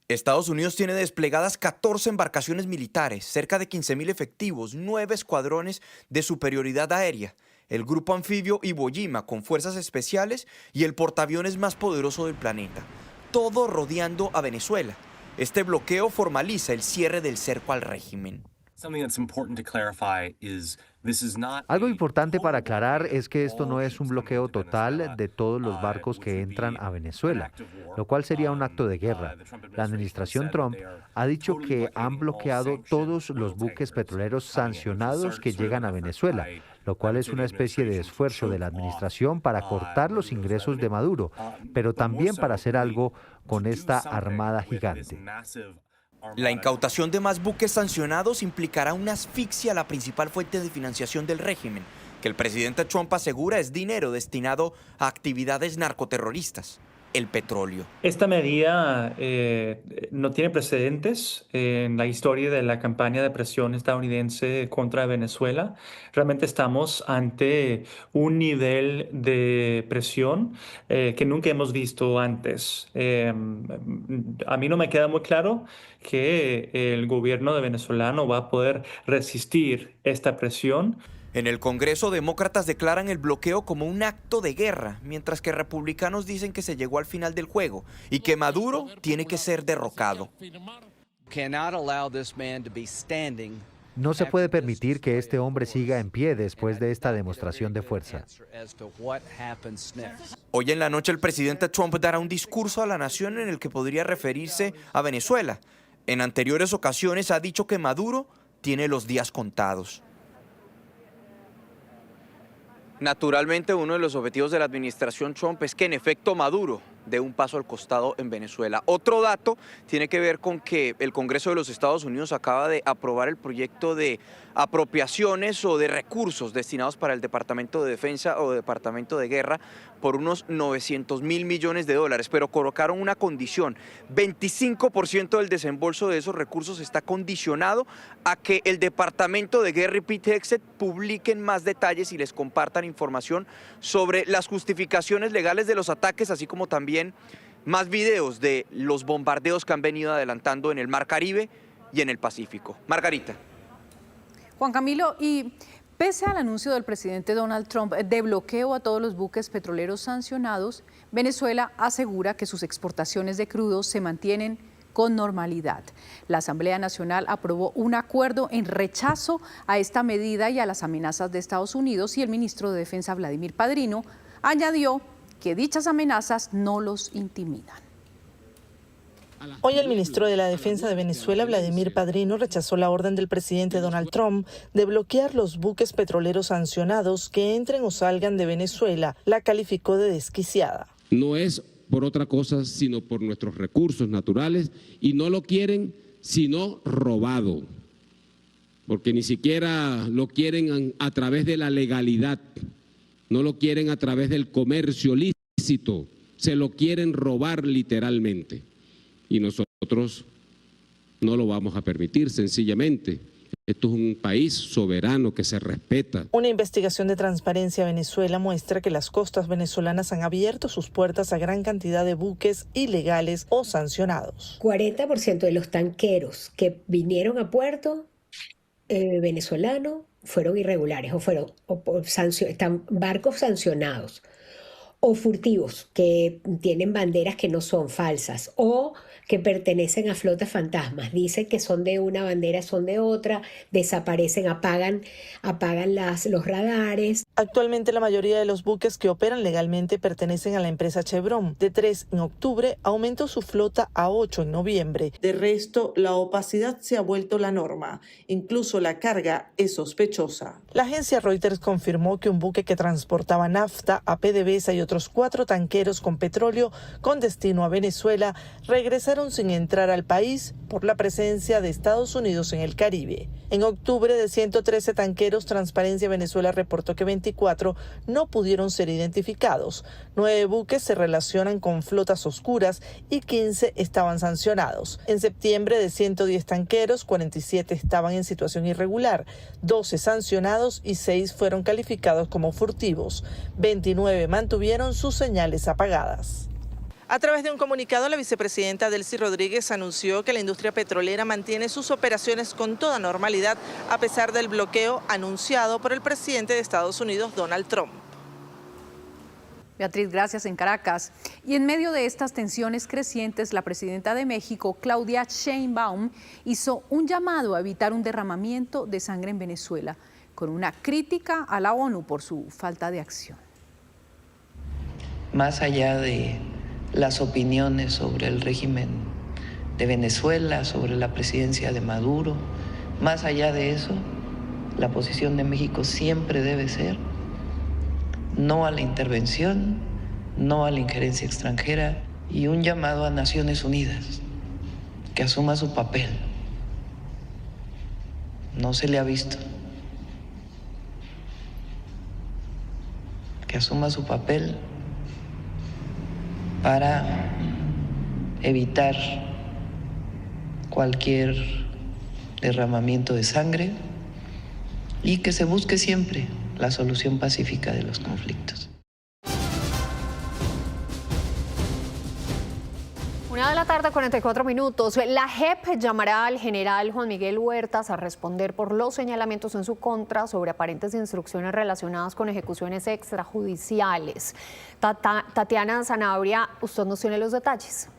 Estados Unidos tiene desplegadas 14 embarcaciones militares, cerca de 15.000 efectivos, 9 escuadrones de superioridad aérea, el grupo anfibio Iwo Jima con fuerzas especiales y el portaaviones más poderoso del planeta, todo rodeando a Venezuela. Este bloqueo formaliza el cierre del cerco al régimen. Algo importante para aclarar es que esto no es un bloqueo total de todos los barcos que entran a Venezuela, lo cual sería un acto de guerra. La administración Trump ha dicho que han bloqueado todos los buques petroleros sancionados que llegan a Venezuela, lo cual es una especie de esfuerzo de la administración para cortar los ingresos de Maduro, pero también para hacer algo con esta armada gigante. La incautación de más buques sancionados implicará una asfixia a la principal fuente de financiación del régimen, que el presidente Trump asegura es dinero destinado a actividades narcoterroristas, el petróleo. Esta medida no tiene precedentes en la historia de la campaña de presión estadounidense contra Venezuela. Realmente estamos ante un nivel de presión que nunca hemos visto antes. A mí no me queda muy claro que el gobierno venezolano va a poder resistir esta presión. En el Congreso, demócratas declaran el bloqueo como un acto de guerra, mientras que republicanos dicen que se llegó al final del juego y que Maduro tiene que ser derrocado. No se puede permitir que este hombre siga en pie después de esta demostración de fuerza. Hoy en la noche el presidente Trump dará un discurso a la nación en el que podría referirse a Venezuela. En anteriores ocasiones ha dicho que Maduro tiene los días contados. Naturalmente, uno de los objetivos de la administración Trump es que en efecto Maduro dé un paso al costado en Venezuela. Otro dato tiene que ver con que el Congreso de los Estados Unidos acaba de aprobar el proyecto de apropiaciones o de recursos destinados para el Departamento de Defensa o Departamento de Guerra por unos 900.000 millones de dólares, pero colocaron una condición: 25% del desembolso de esos recursos está condicionado a que el Departamento de Guerra y Pete Hegseth publiquen más detalles y les compartan información sobre las justificaciones legales de los ataques, así como también más videos de los bombardeos que han venido adelantando en el Mar Caribe y en el Pacífico. Margarita. Juan Camilo, y pese al anuncio del presidente Donald Trump de bloqueo a todos los buques petroleros sancionados, Venezuela asegura que sus exportaciones de crudo se mantienen con normalidad. La Asamblea Nacional aprobó un acuerdo en rechazo a esta medida y a las amenazas de Estados Unidos, y el ministro de Defensa, Vladimir Padrino, añadió que dichas amenazas no los intimidan. Hoy el ministro de la Defensa de Venezuela, Vladimir Padrino, rechazó la orden del presidente Donald Trump de bloquear los buques petroleros sancionados que entren o salgan de Venezuela. La calificó de desquiciada. No es por otra cosa, sino por nuestros recursos naturales, y no lo quieren sino robado, porque ni siquiera lo quieren a través de la legalidad, no lo quieren a través del comercio lícito, se lo quieren robar literalmente. Y nosotros no lo vamos a permitir, sencillamente. Esto es un país soberano que se respeta. Una investigación de Transparencia Venezuela muestra que las costas venezolanas han abierto sus puertas a gran cantidad de buques ilegales o sancionados. 40% de los tanqueros que vinieron a puerto venezolano fueron irregulares están barcos sancionados o furtivos que tienen banderas que no son falsas o que pertenecen a flotas fantasmas. Dicen que son de una bandera, son de otra, desaparecen, apagan los radares. Actualmente la mayoría de los buques que operan legalmente pertenecen a la empresa Chevron. De 3 en octubre aumentó su flota a 8 en noviembre. De resto, la opacidad se ha vuelto la norma. Incluso la carga es sospechosa. La agencia Reuters confirmó que un buque que transportaba nafta a PDVSA y otros 4 tanqueros con petróleo con destino a Venezuela regresaron sin entrar al país por la presencia de Estados Unidos en el Caribe. En octubre, de 113 tanqueros, Transparencia Venezuela reportó que 24 no pudieron ser identificados. 9 buques se relacionan con flotas oscuras y 15 estaban sancionados. En septiembre, de 110 tanqueros, 47 estaban en situación irregular, 12 sancionados y 6 fueron calificados como furtivos. 29 mantuvieron sus señales apagadas. A través de un comunicado, la vicepresidenta Delcy Rodríguez anunció que la industria petrolera mantiene sus operaciones con toda normalidad a pesar del bloqueo anunciado por el presidente de Estados Unidos, Donald Trump. Beatriz, gracias en Caracas. Y en medio de estas tensiones crecientes, la presidenta de México, Claudia Sheinbaum, hizo un llamado a evitar un derramamiento de sangre en Venezuela, con una crítica a la ONU por su falta de acción. Más allá de las opiniones sobre el régimen de Venezuela, sobre la presidencia de Maduro, más allá de eso, la posición de México siempre debe ser no a la intervención, no a la injerencia extranjera y un llamado a Naciones Unidas que asuma su papel. No se le ha visto. Que asuma su papel para evitar cualquier derramamiento de sangre y que se busque siempre la solución pacífica de los conflictos. 1:44 p.m. La JEP llamará al general Juan Miguel Huertas a responder por los señalamientos en su contra sobre aparentes instrucciones relacionadas con ejecuciones extrajudiciales. Tatiana Zanabria, usted nos tiene los detalles.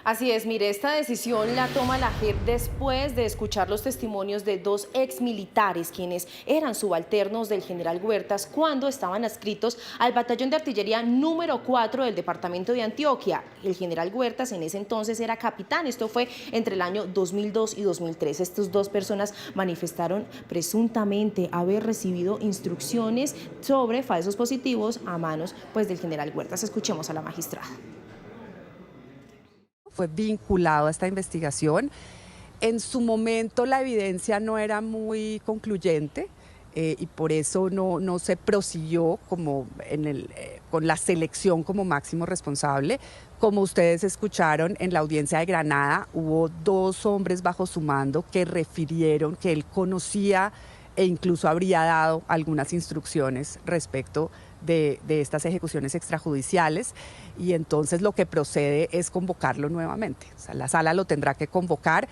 Así es, mire, esta decisión la toma la JEP después de escuchar los testimonios de 2 exmilitares, quienes eran subalternos del general Huertas cuando estaban adscritos al batallón de artillería número 4 del departamento de Antioquia. El general Huertas en ese entonces era capitán, esto fue entre el año 2002 y 2003. Estas 2 personas manifestaron presuntamente haber recibido instrucciones sobre falsos positivos a manos del general Huertas. Escuchemos a la magistrada. Fue vinculado a esta investigación. En su momento la evidencia no era muy concluyente y por eso no se prosiguió como con la selección como máximo responsable. Como ustedes escucharon en la audiencia de Granada, hubo 2 hombres bajo su mando que refirieron que él conocía e incluso habría dado algunas instrucciones respecto de estas ejecuciones extrajudiciales, y entonces lo que procede es convocarlo nuevamente. O sea, la sala lo tendrá que convocar.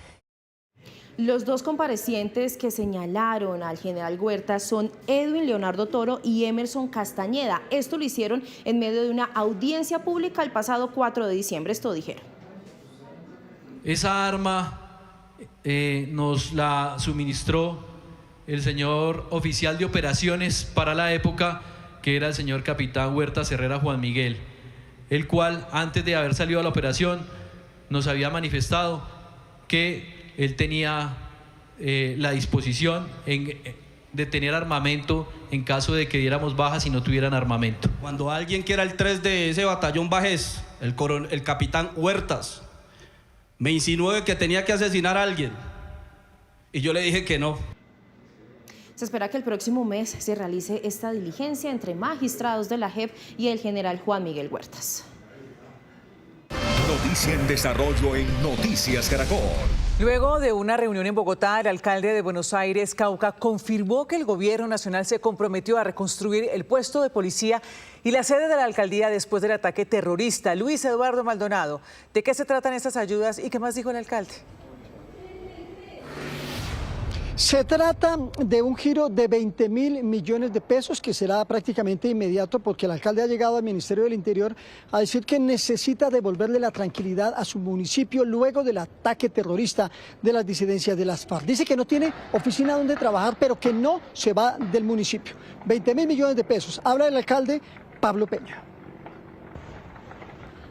Los 2 comparecientes que señalaron al general Huertas son Edwin Leonardo Toro y Emerson Castañeda. Esto lo hicieron en medio de una audiencia pública el pasado 4 de diciembre. Esto dijeron. Esa arma nos la suministró el señor oficial de operaciones para la época, que era el señor capitán Huertas Herrera Juan Miguel, el cual antes de haber salido a la operación nos había manifestado que él tenía la disposición de tener armamento en caso de que diéramos bajas y no tuvieran armamento. Cuando alguien que era el 3 de ese batallón bajés, el capitán Huertas, me insinuó que tenía que asesinar a alguien y yo le dije que no. Se espera que el próximo mes se realice esta diligencia entre magistrados de la JEP y el general Juan Miguel Huertas. Noticia en desarrollo en Noticias Caracol. Luego de una reunión en Bogotá, el alcalde de Buenos Aires, Cauca, confirmó que el gobierno nacional se comprometió a reconstruir el puesto de policía y la sede de la alcaldía después del ataque terrorista. Luis Eduardo Maldonado, ¿de qué se tratan estas ayudas y qué más dijo el alcalde? Se trata de un giro de 20.000 millones de pesos que será prácticamente inmediato, porque el alcalde ha llegado al Ministerio del Interior a decir que necesita devolverle la tranquilidad a su municipio luego del ataque terrorista de las disidencias de las FARC. Dice que no tiene oficina donde trabajar, pero que no se va del municipio. 20.000 millones de pesos. Habla el alcalde Pablo Peña.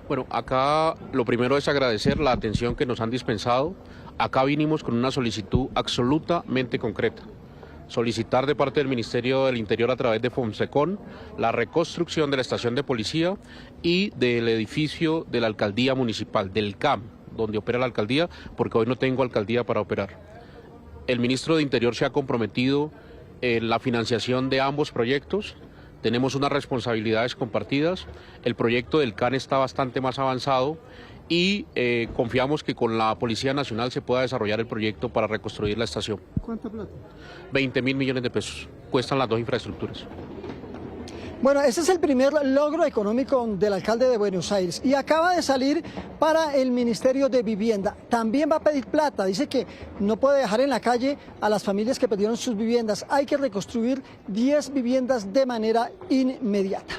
Bueno, acá lo primero es agradecer la atención que nos han dispensado. Acá vinimos con una solicitud absolutamente concreta. Solicitar de parte del Ministerio del Interior a través de Fonsecon la reconstrucción de la estación de policía y del edificio de la alcaldía municipal, del CAM, donde opera la alcaldía, porque hoy no tengo alcaldía para operar. El ministro de Interior se ha comprometido en la financiación de ambos proyectos. Tenemos unas responsabilidades compartidas. El proyecto del CAN está bastante más avanzado y confiamos que con la Policía Nacional se pueda desarrollar el proyecto para reconstruir la estación. ¿Cuánta plata? 20.000 millones de pesos. Cuestan las 2 infraestructuras. Bueno, ese es el primer logro económico del alcalde de Buenos Aires y acaba de salir para el Ministerio de Vivienda. También va a pedir plata, dice que no puede dejar en la calle a las familias que perdieron sus viviendas. Hay que reconstruir 10 viviendas de manera inmediata.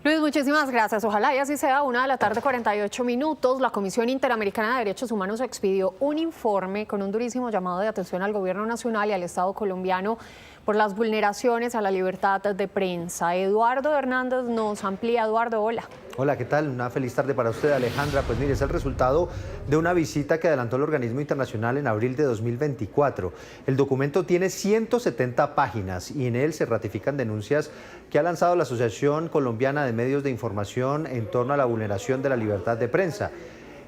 Luis, muchísimas gracias. Ojalá y así sea. 1:48 p.m. La Comisión Interamericana de Derechos Humanos expidió un informe con un durísimo llamado de atención al gobierno nacional y al Estado colombiano por las vulneraciones a la libertad de prensa. Eduardo Hernández nos amplía. Eduardo, hola. Hola, ¿qué tal? Una feliz tarde para usted, Alejandra. Pues mire, es el resultado de una visita que adelantó el organismo internacional en abril de 2024. El documento tiene 170 páginas y en él se ratifican denuncias que ha lanzado la Asociación Colombiana de Medios de Información en torno a la vulneración de la libertad de prensa.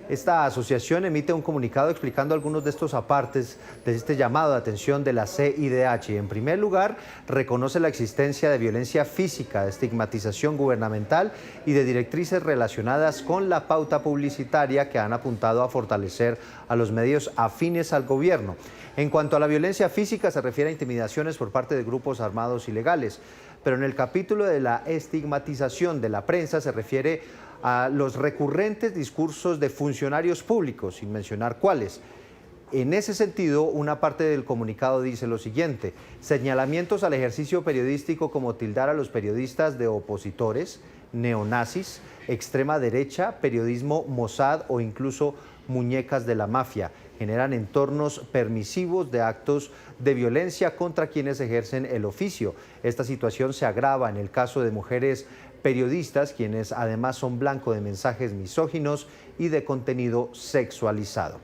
Esta asociación emite un comunicado explicando algunos de estos apartes de este llamado de atención de la CIDH. En primer lugar, reconoce la existencia de violencia física, de estigmatización gubernamental y de directrices relacionadas con la pauta publicitaria que han apuntado a fortalecer a los medios afines al gobierno. En cuanto a la violencia física, se refiere a intimidaciones por parte de grupos armados ilegales. Pero en el capítulo de la estigmatización de la prensa se refiere a los recurrentes discursos de funcionarios públicos, sin mencionar cuáles. En ese sentido, una parte del comunicado dice lo siguiente: señalamientos al ejercicio periodístico como tildar a los periodistas de opositores, neonazis, extrema derecha, periodismo Mossad o incluso muñecas de la mafia. Generan entornos permisivos de actos de violencia contra quienes ejercen el oficio. Esta situación se agrava en el caso de mujeres periodistas, quienes además son blanco de mensajes misóginos y de contenido sexualizado.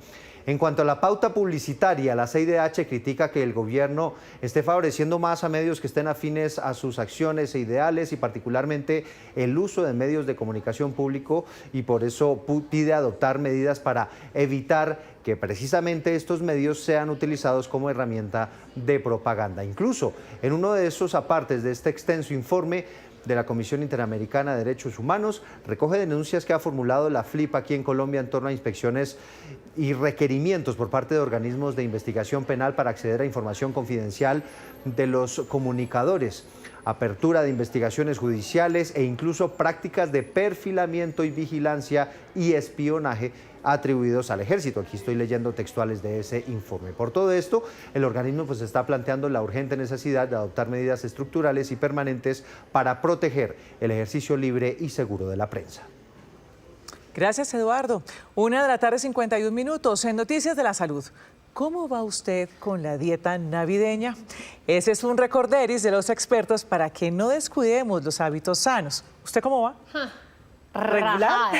En cuanto a la pauta publicitaria, la CIDH critica que el gobierno esté favoreciendo más a medios que estén afines a sus acciones e ideales y particularmente el uso de medios de comunicación público, y por eso pide adoptar medidas para evitar que precisamente estos medios sean utilizados como herramienta de propaganda. Incluso en uno de esos apartes de este extenso informe de la Comisión Interamericana de Derechos Humanos, recoge denuncias que ha formulado la FLIP aquí en Colombia en torno a inspecciones y requerimientos por parte de organismos de investigación penal para acceder a información confidencial de los comunicadores, apertura de investigaciones judiciales e incluso prácticas de perfilamiento y vigilancia y espionaje atribuidos al ejército. Aquí estoy leyendo textuales de ese informe. Por todo esto, el organismo pues está planteando la urgente necesidad de adoptar medidas estructurales y permanentes para proteger el ejercicio libre y seguro de la prensa. Gracias, Eduardo. 1:51 p.m. En Noticias de la Salud. ¿Cómo va usted con la dieta navideña? Ese es un recorderis de los expertos para que no descuidemos los hábitos sanos. ¿Usted cómo va? ¿Regular?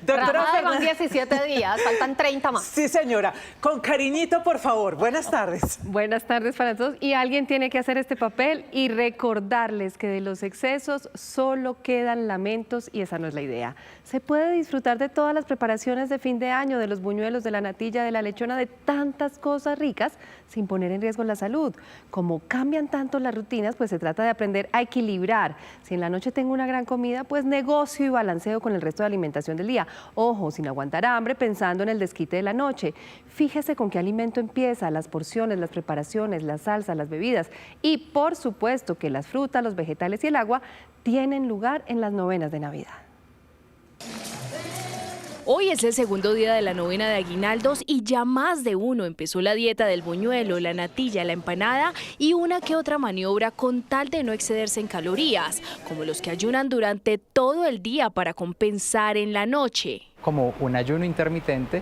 Rajada, van 17 días, faltan 30 más. Sí, señora. Con cariñito, por favor. Buenas tardes. Buenas tardes para todos. Y alguien tiene que hacer este papel y recordarles que de los excesos solo quedan lamentos y esa no es la idea. Se puede disfrutar de todas las preparaciones de fin de año, de los buñuelos, de la natilla, de la lechona, de tantas cosas ricas sin poner en riesgo la salud. Como cambian tanto las rutinas, pues se trata de aprender a equilibrar. Si en la noche tengo una gran comida, pues negocio y balanceo con el resto de alimentación del día. Ojo, sin aguantar hambre, pensando en el desquite de la noche. Fíjese con qué alimento empieza, las porciones, las preparaciones, las salsas, las bebidas. Y por supuesto que las frutas, los vegetales y el agua tienen lugar en las novenas de Navidad. Hoy es el segundo día de la novena de aguinaldos y ya más de uno empezó la dieta del buñuelo, la natilla, la empanada y una que otra maniobra con tal de no excederse en calorías, como los que ayunan durante todo el día para compensar en la noche. Como un ayuno intermitente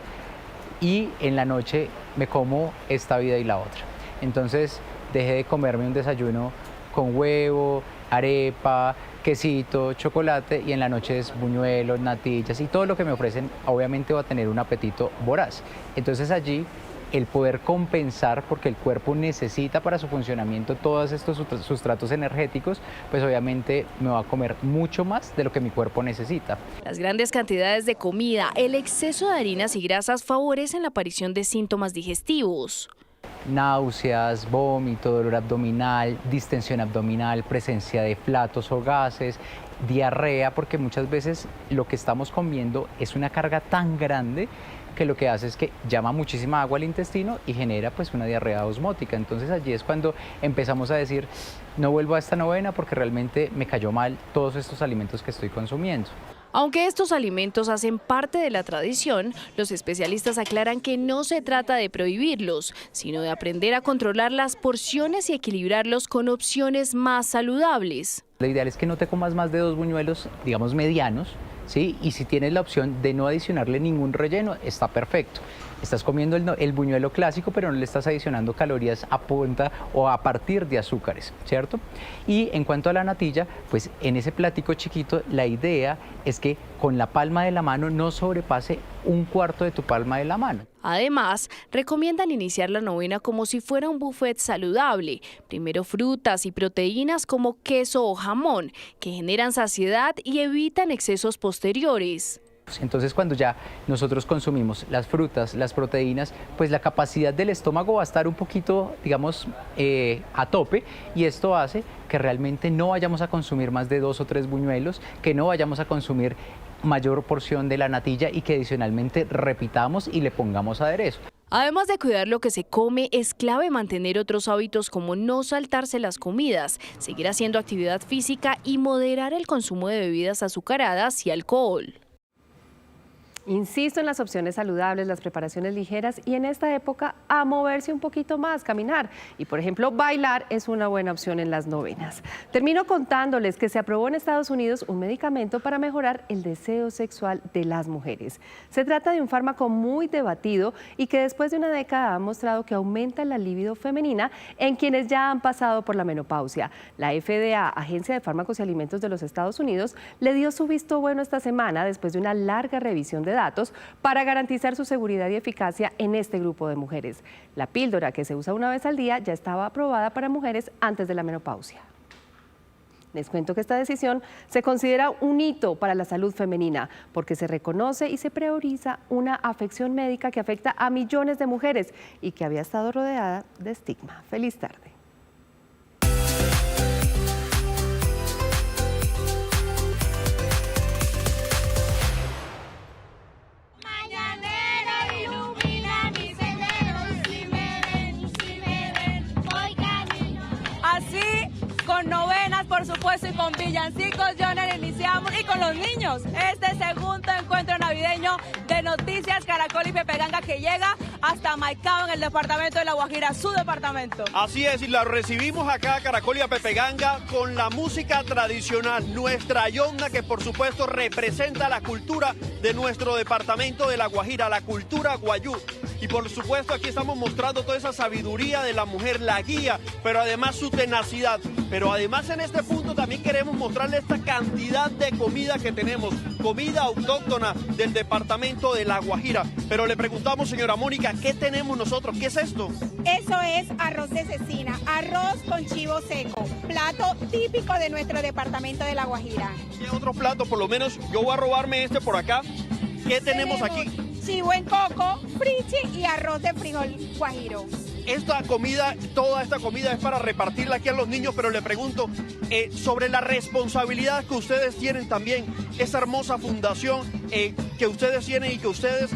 y en la noche me como esta vida y la otra. Entonces dejé de comerme un desayuno con huevo, arepa, quesito, chocolate y en la noche es buñuelos, natillas y todo lo que me ofrecen obviamente va a tener un apetito voraz. Entonces allí el poder compensar, porque el cuerpo necesita para su funcionamiento todos estos sustratos energéticos, pues obviamente me va a comer mucho más de lo que mi cuerpo necesita. Las grandes cantidades de comida, el exceso de harinas y grasas favorecen la aparición de síntomas digestivos. Náuseas, vómito, dolor abdominal, distensión abdominal, presencia de flatos o gases, diarrea, porque muchas veces lo que estamos comiendo es una carga tan grande que lo que hace es que llama muchísima agua al intestino y genera pues una diarrea osmótica. Entonces allí es cuando empezamos a decir, no vuelvo a esta novena porque realmente me cayó mal todos estos alimentos que estoy consumiendo. Aunque estos alimentos hacen parte de la tradición, los especialistas aclaran que no se trata de prohibirlos, sino de aprender a controlar las porciones y equilibrarlos con opciones más saludables. Lo ideal es que no te comas más de 2 buñuelos, digamos medianos, ¿sí? Y si tienes la opción de no adicionarle ningún relleno, está perfecto. Estás comiendo el buñuelo clásico, pero no le estás adicionando calorías a punta o a partir de azúcares, ¿cierto? Y en cuanto a la natilla, pues en ese platico chiquito, la idea es que con la palma de la mano no sobrepase 1/4 de tu palma de la mano. Además, recomiendan iniciar la novena como si fuera un buffet saludable. Primero frutas y proteínas como queso o jamón, que generan saciedad y evitan excesos posteriores. Entonces, cuando ya nosotros consumimos las frutas, las proteínas, pues la capacidad del estómago va a estar un poquito, digamos, a tope, y esto hace que realmente no vayamos a consumir más de 2 o 3 buñuelos, que no vayamos a consumir mayor porción de la natilla y que adicionalmente repitamos y le pongamos aderezo. Además de cuidar lo que se come, es clave mantener otros hábitos como no saltarse las comidas, seguir haciendo actividad física y moderar el consumo de bebidas azucaradas y alcohol. Insisto en las opciones saludables, las preparaciones ligeras y en esta época a moverse un poquito más, caminar. Y por ejemplo, bailar es una buena opción en las novenas. Termino contándoles que se aprobó en Estados Unidos un medicamento para mejorar el deseo sexual de las mujeres. Se trata de un fármaco muy debatido y que después de una década ha mostrado que aumenta la libido femenina en quienes ya han pasado por la menopausia. La FDA, Agencia de Fármacos y Alimentos de los Estados Unidos, le dio su visto bueno esta semana después de una larga revisión de datos para garantizar su seguridad y eficacia en este grupo de mujeres. La píldora, que se usa una vez al día, ya estaba aprobada para mujeres antes de la menopausia. Les cuento que esta decisión se considera un hito para la salud femenina porque se reconoce y se prioriza una afección médica que afecta a millones de mujeres y que había estado rodeada de estigma. Feliz tarde. Con novenas, por supuesto, y con villancicos, Joner, iniciamos, y con los niños, este segundo encuentro navideño de Noticias Caracol y Pepe Ganga, que llega hasta Maicao, en el departamento de La Guajira, su departamento. Así es, y la recibimos acá a Caracol y a Pepe Ganga con la música tradicional, nuestra yonda, que por supuesto representa la cultura de nuestro departamento de La Guajira, la cultura guayú. Y por supuesto aquí estamos mostrando toda esa sabiduría de la mujer, la guía, pero además su tenacidad. Pero además en este punto también queremos mostrarle esta cantidad de comida que tenemos, comida autóctona del departamento de La Guajira. Pero le preguntamos, señora Mónica, ¿qué tenemos nosotros? ¿Qué es esto? Eso es arroz de cecina, arroz con chivo seco, plato típico de nuestro departamento de La Guajira. ¿Qué otro plato? Por lo menos yo voy a robarme este por acá. ¿Qué tenemos aquí? Chivo en coco, frichi y arroz de frijol guajiro. Esta comida, toda esta comida es para repartirla aquí a los niños, pero le pregunto sobre la responsabilidad que ustedes tienen también, esa hermosa fundación que ustedes tienen y que ustedes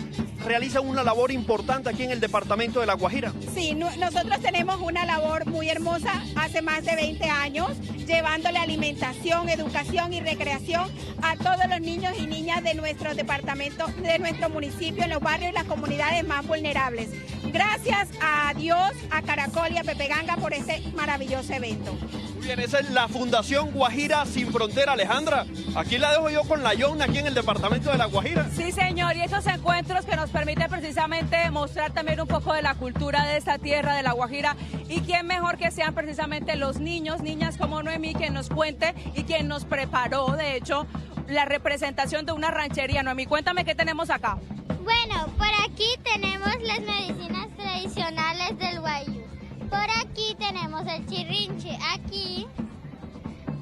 realizan una labor importante aquí en el departamento de La Guajira. Sí, nosotros tenemos una labor muy hermosa hace más de 20 años, llevándole alimentación, educación y recreación a todos los niños y niñas de nuestro departamento, de nuestro municipio, en los barrios y las comunidades más vulnerables. Gracias a Dios, a Caracol y a Pepe Ganga por este maravilloso evento. Muy bien, esa es la Fundación Guajira Sin Frontera. Alejandra, aquí la dejo yo con la Yona, aquí en el departamento de La Guajira. Sí, señor, y estos encuentros que nos permiten precisamente mostrar también un poco de la cultura de esta tierra de La Guajira, y quién mejor que sean precisamente los niños, niñas como Noemí, quien nos cuente y quien nos preparó, de hecho, la representación de una ranchería. Noemí, cuéntame qué tenemos acá. Bueno, por aquí tenemos las medicinas tradicionales del guayú. Por aquí tenemos el chirrinche. Aquí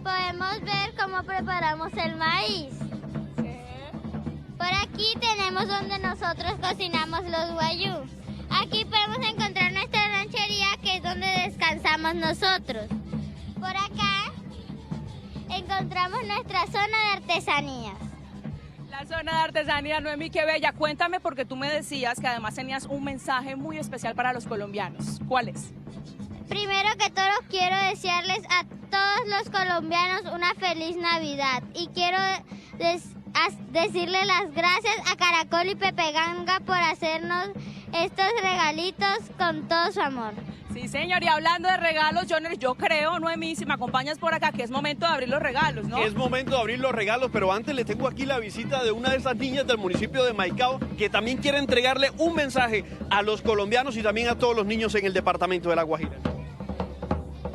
podemos ver cómo preparamos el maíz. Por aquí tenemos donde nosotros cocinamos los guayú. Aquí podemos encontrar nuestra ranchería, que es donde descansamos nosotros. Por acá encontramos nuestra zona de artesanías. La zona de artesanía, Noemí, qué bella. Cuéntame, porque tú me decías que además tenías un mensaje muy especial para los colombianos. ¿Cuál es? Primero que todo, quiero desearles a todos los colombianos una feliz Navidad. Y quiero decirle las gracias a Caracol y Pepe Ganga por hacernos estos regalitos con todo su amor. Sí, señor, y hablando de regalos, Joner, yo creo, Noemí, si me acompañas por acá, que es momento de abrir los regalos, ¿no? Es momento de abrir los regalos, pero antes le tengo aquí la visita de una de esas niñas del municipio de Maicao que también quiere entregarle un mensaje a los colombianos y también a todos los niños en el departamento de La Guajira.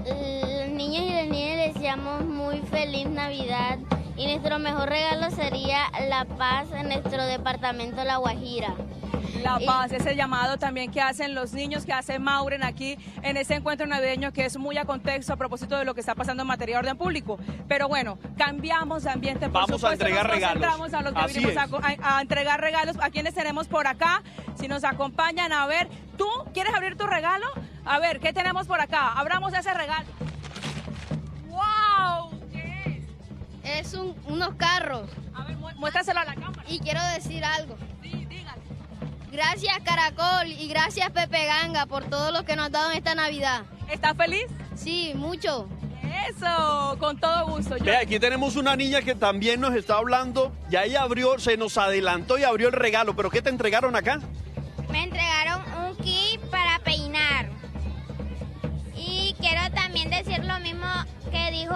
Los niños y las niñas les deseamos muy feliz Navidad y nuestro mejor regalo sería la paz en nuestro departamento La Guajira. La paz, ese llamado también que hacen los niños, que hace Mauren aquí en ese encuentro navideño que es muy a contexto a propósito de lo que está pasando en materia de orden público. Pero bueno, cambiamos de ambiente, por Vamos supuesto, a entregar nos regalos. concentramos a lo que Así vinimos es. a entregar regalos. ¿A quienes tenemos por acá? Si nos acompañan, a ver, ¿tú quieres abrir tu regalo? A ver, ¿qué tenemos por acá? Abramos ese regalo. ¡Wow! ¿Qué es? Es unos carros. A ver, muéstraselo a la cámara. Y quiero decir algo. Sí, dígale. Gracias Caracol y gracias Pepe Ganga por todo lo que nos ha dado en esta Navidad. ¿Estás feliz? Sí, mucho. Eso, con todo gusto. Ve, aquí tenemos una niña que también nos está hablando. Ya ella abrió, se nos adelantó y abrió el regalo. ¿Pero qué te entregaron acá? Me entregaron un kit para peinar. Y quiero también decir lo mismo que dijo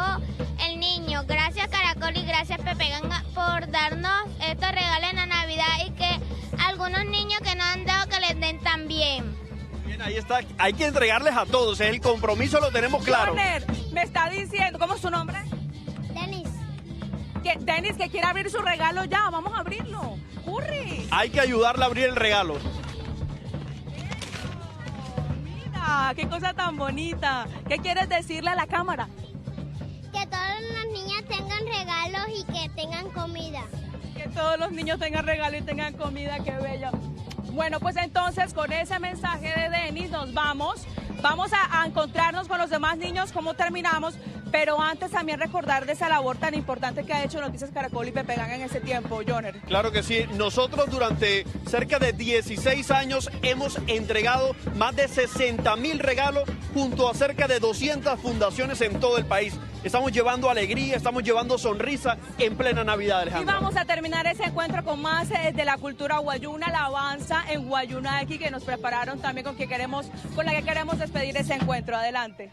el niño. Gracias Caracol y gracias Pepe Ganga por darnos estos regalos en la Navidad y que algunos niños que no han dado que les den también. Bien, ahí está. Hay que entregarles a todos. El compromiso lo tenemos claro. Joner, me está diciendo, ¿cómo es su nombre? Denis. Denis, que quiere abrir su regalo ya. Vamos a abrirlo. ¡Corre! Hay que ayudarle a abrir el regalo. Mira, qué cosa tan bonita. ¿Qué quieres decirle a la cámara? Que todas las niñas tengan regalos y que tengan comida. Que todos los niños tengan regalo y tengan comida, qué bello. Bueno, pues entonces con ese mensaje de Denis nos vamos. Vamos a encontrarnos con los demás niños, cómo terminamos, pero antes también recordar de esa labor tan importante que ha hecho Noticias Caracol y Pepe Ganga en ese tiempo, Joner. Claro que sí. Nosotros durante cerca de 16 años hemos entregado más de 60.000 regalos junto a cerca de 200 fundaciones en todo el país. Estamos llevando alegría, estamos llevando sonrisa en plena Navidad, Alejandro. Y vamos a terminar ese encuentro con más de la cultura guayú, una alabanza en Guayunaki que nos prepararon también con la que queremos despedir ese encuentro. Adelante.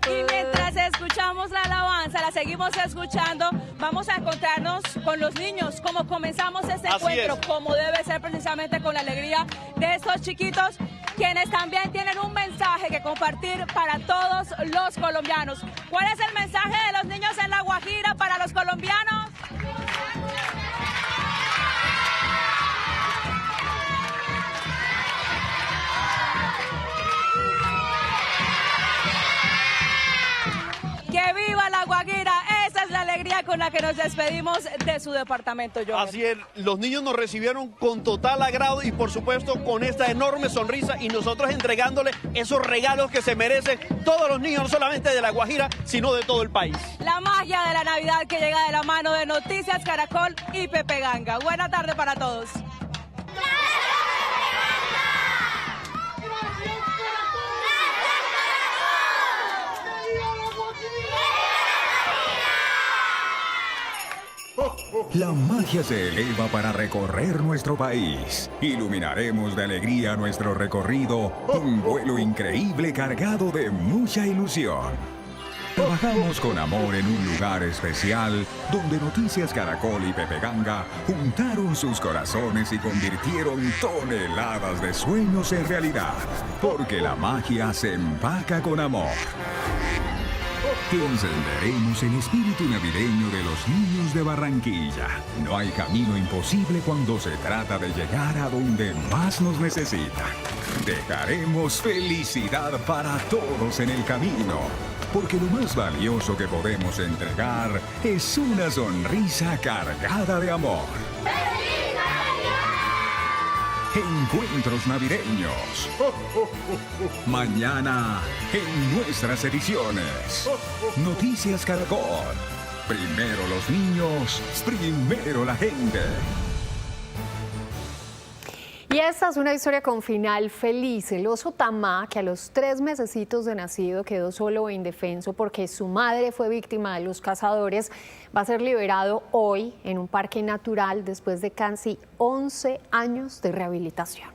Y mientras escuchamos la alabanza, la seguimos escuchando, vamos a encontrarnos con los niños, como comenzamos este encuentro, como debe ser precisamente con la alegría de estos chiquitos, quienes también tienen un mensaje que compartir para todos los colombianos. ¿Cuál es el mensaje de los niños en La Guajira para los colombianos? ¡Que viva La Guajira! Esa es la alegría con la que nos despedimos de su departamento, Joner. Así es, los niños nos recibieron con total agrado y por supuesto con esta enorme sonrisa y nosotros entregándole esos regalos que se merecen todos los niños, no solamente de La Guajira, sino de todo el país. La magia de la Navidad que llega de la mano de Noticias Caracol y Pepe Ganga. Buena tarde para todos. La magia se eleva para recorrer nuestro país. Iluminaremos de alegría nuestro recorrido, un vuelo increíble cargado de mucha ilusión. Trabajamos con amor en un lugar especial donde Noticias Caracol y Pepe Ganga juntaron sus corazones y convirtieron toneladas de sueños en realidad. Porque la magia se empaca con amor. Encenderemos el espíritu navideño de los niños de Barranquilla. No hay camino imposible cuando se trata de llegar a donde más nos necesita. Dejaremos felicidad para todos en el camino, porque lo más valioso que podemos entregar es una sonrisa cargada de amor. Encuentros navideños. Mañana en nuestras ediciones. Noticias Caracol. Primero los niños, primero la gente. Y esta es una historia con final feliz. El oso Tamá, que a los 3 mesecitos de nacido quedó solo e indefenso porque su madre fue víctima de los cazadores, va a ser liberado hoy en un parque natural después de casi 11 años de rehabilitación.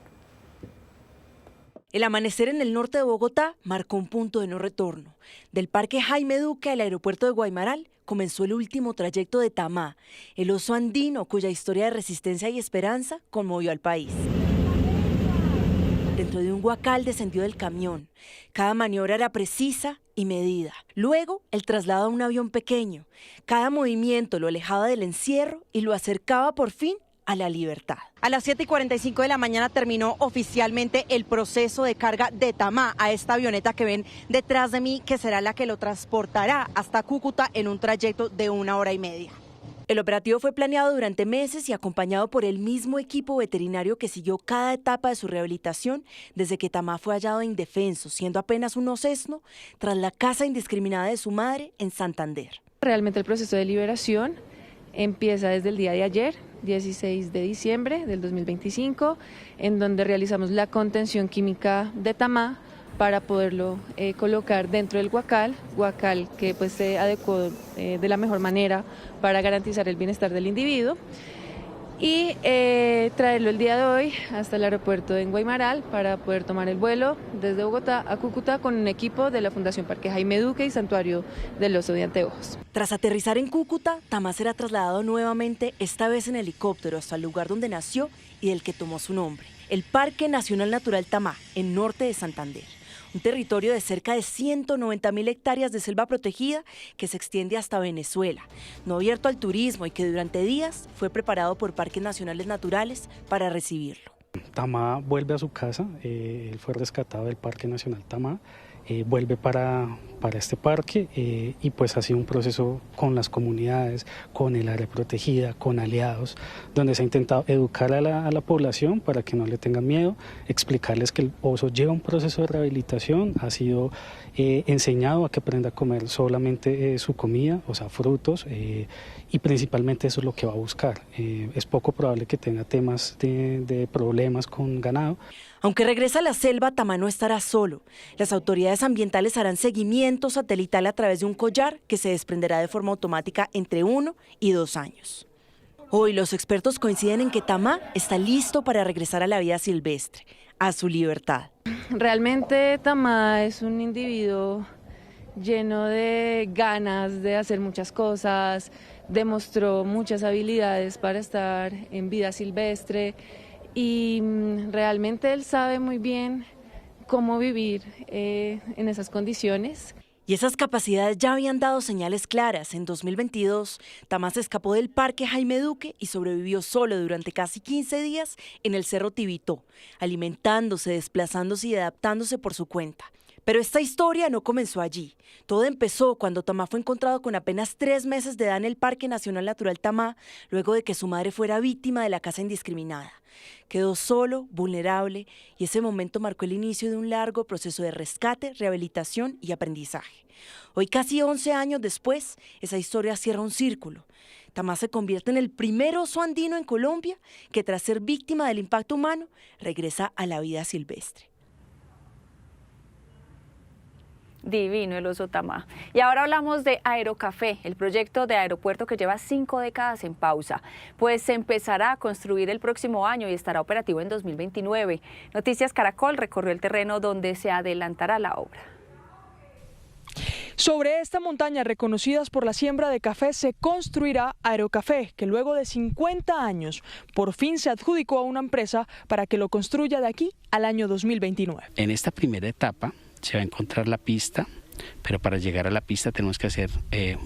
El amanecer en el norte de Bogotá marcó un punto de no retorno. Del Parque Jaime Duque al aeropuerto de Guaymaral comenzó el último trayecto de Tamá, el oso andino cuya historia de resistencia y esperanza conmovió al país. Dentro de un guacal descendió del camión. Cada maniobra era precisa y medida. Luego, el traslado a un avión pequeño. Cada movimiento lo alejaba del encierro y lo acercaba por fin a la libertad. A las 7:45 de la mañana terminó oficialmente el proceso de carga de Tamá a esta avioneta que ven detrás de mí, que será la que lo transportará hasta Cúcuta en un trayecto de 1 hora y media. El operativo fue planeado durante meses y acompañado por el mismo equipo veterinario que siguió cada etapa de su rehabilitación desde que Tamá fue hallado indefenso, siendo apenas un osesno, tras la caza indiscriminada de su madre en Santander. Realmente el proceso de liberación empieza desde el día de ayer, 16 de diciembre del 2025, en donde realizamos la contención química de Tamá para poderlo colocar dentro del guacal que pues se adecuó de la mejor manera para garantizar el bienestar del individuo, y traerlo el día de hoy hasta el aeropuerto en Guaymaral para poder tomar el vuelo desde Bogotá a Cúcuta con un equipo de la Fundación Parque Jaime Duque y Santuario del Oso de Anteojos. Tras aterrizar en Cúcuta, Tamá será trasladado nuevamente, esta vez en helicóptero, hasta el lugar donde nació y del que tomó su nombre, el Parque Nacional Natural Tamá, en norte de Santander. Un territorio de cerca de 190.000 hectáreas de selva protegida que se extiende hasta Venezuela, no abierto al turismo y que durante días fue preparado por parques nacionales naturales para recibirlo. Tamá vuelve a su casa, él fue rescatado del Parque Nacional Tamá, vuelve para este parque y pues ha sido un proceso con las comunidades, con el área protegida, con aliados, donde se ha intentado educar a la población para que no le tengan miedo, explicarles que el oso lleva un proceso de rehabilitación, ha sido enseñado a que aprenda a comer solamente su comida, o sea, frutos, y principalmente eso es lo que va a buscar. Es poco probable que tenga temas de problemas con ganado. Aunque regresa a la selva, Tamá no estará solo. Las autoridades ambientales harán seguimiento satelital a través de un collar que se desprenderá de forma automática entre 1 y 2 años. Hoy los expertos coinciden en que Tamá está listo para regresar a la vida silvestre, a su libertad. Realmente Tamá es un individuo lleno de ganas de hacer muchas cosas, demostró muchas habilidades para estar en vida silvestre y realmente él sabe muy bien cómo vivir en esas condiciones. Y esas capacidades ya habían dado señales claras. En 2022, Tamá se escapó del Parque Jaime Duque y sobrevivió solo durante casi 15 días en el Cerro Tibitó, alimentándose, desplazándose y adaptándose por su cuenta. Pero esta historia no comenzó allí. Todo empezó cuando Tamá fue encontrado con apenas 3 meses de edad en el Parque Nacional Natural Tamá, luego de que su madre fuera víctima de la caza indiscriminada. Quedó solo, vulnerable, y ese momento marcó el inicio de un largo proceso de rescate, rehabilitación y aprendizaje. Hoy, casi 11 años después, esa historia cierra un círculo. Tamá se convierte en el primer oso andino en Colombia que, tras ser víctima del impacto humano, regresa a la vida silvestre. Divino el oso Tamá. Y ahora hablamos de Aerocafé, el proyecto de aeropuerto que lleva 5 décadas en pausa, pues se empezará a construir el próximo año y estará operativo en 2029. Noticias Caracol recorrió el terreno donde se adelantará la obra. Sobre esta montaña, reconocidas por la siembra de café, se construirá Aerocafé, que luego de 50 años por fin se adjudicó a una empresa para que lo construya de aquí al año 2029. En esta primera etapa se va a encontrar la pista, pero para llegar a la pista tenemos que hacer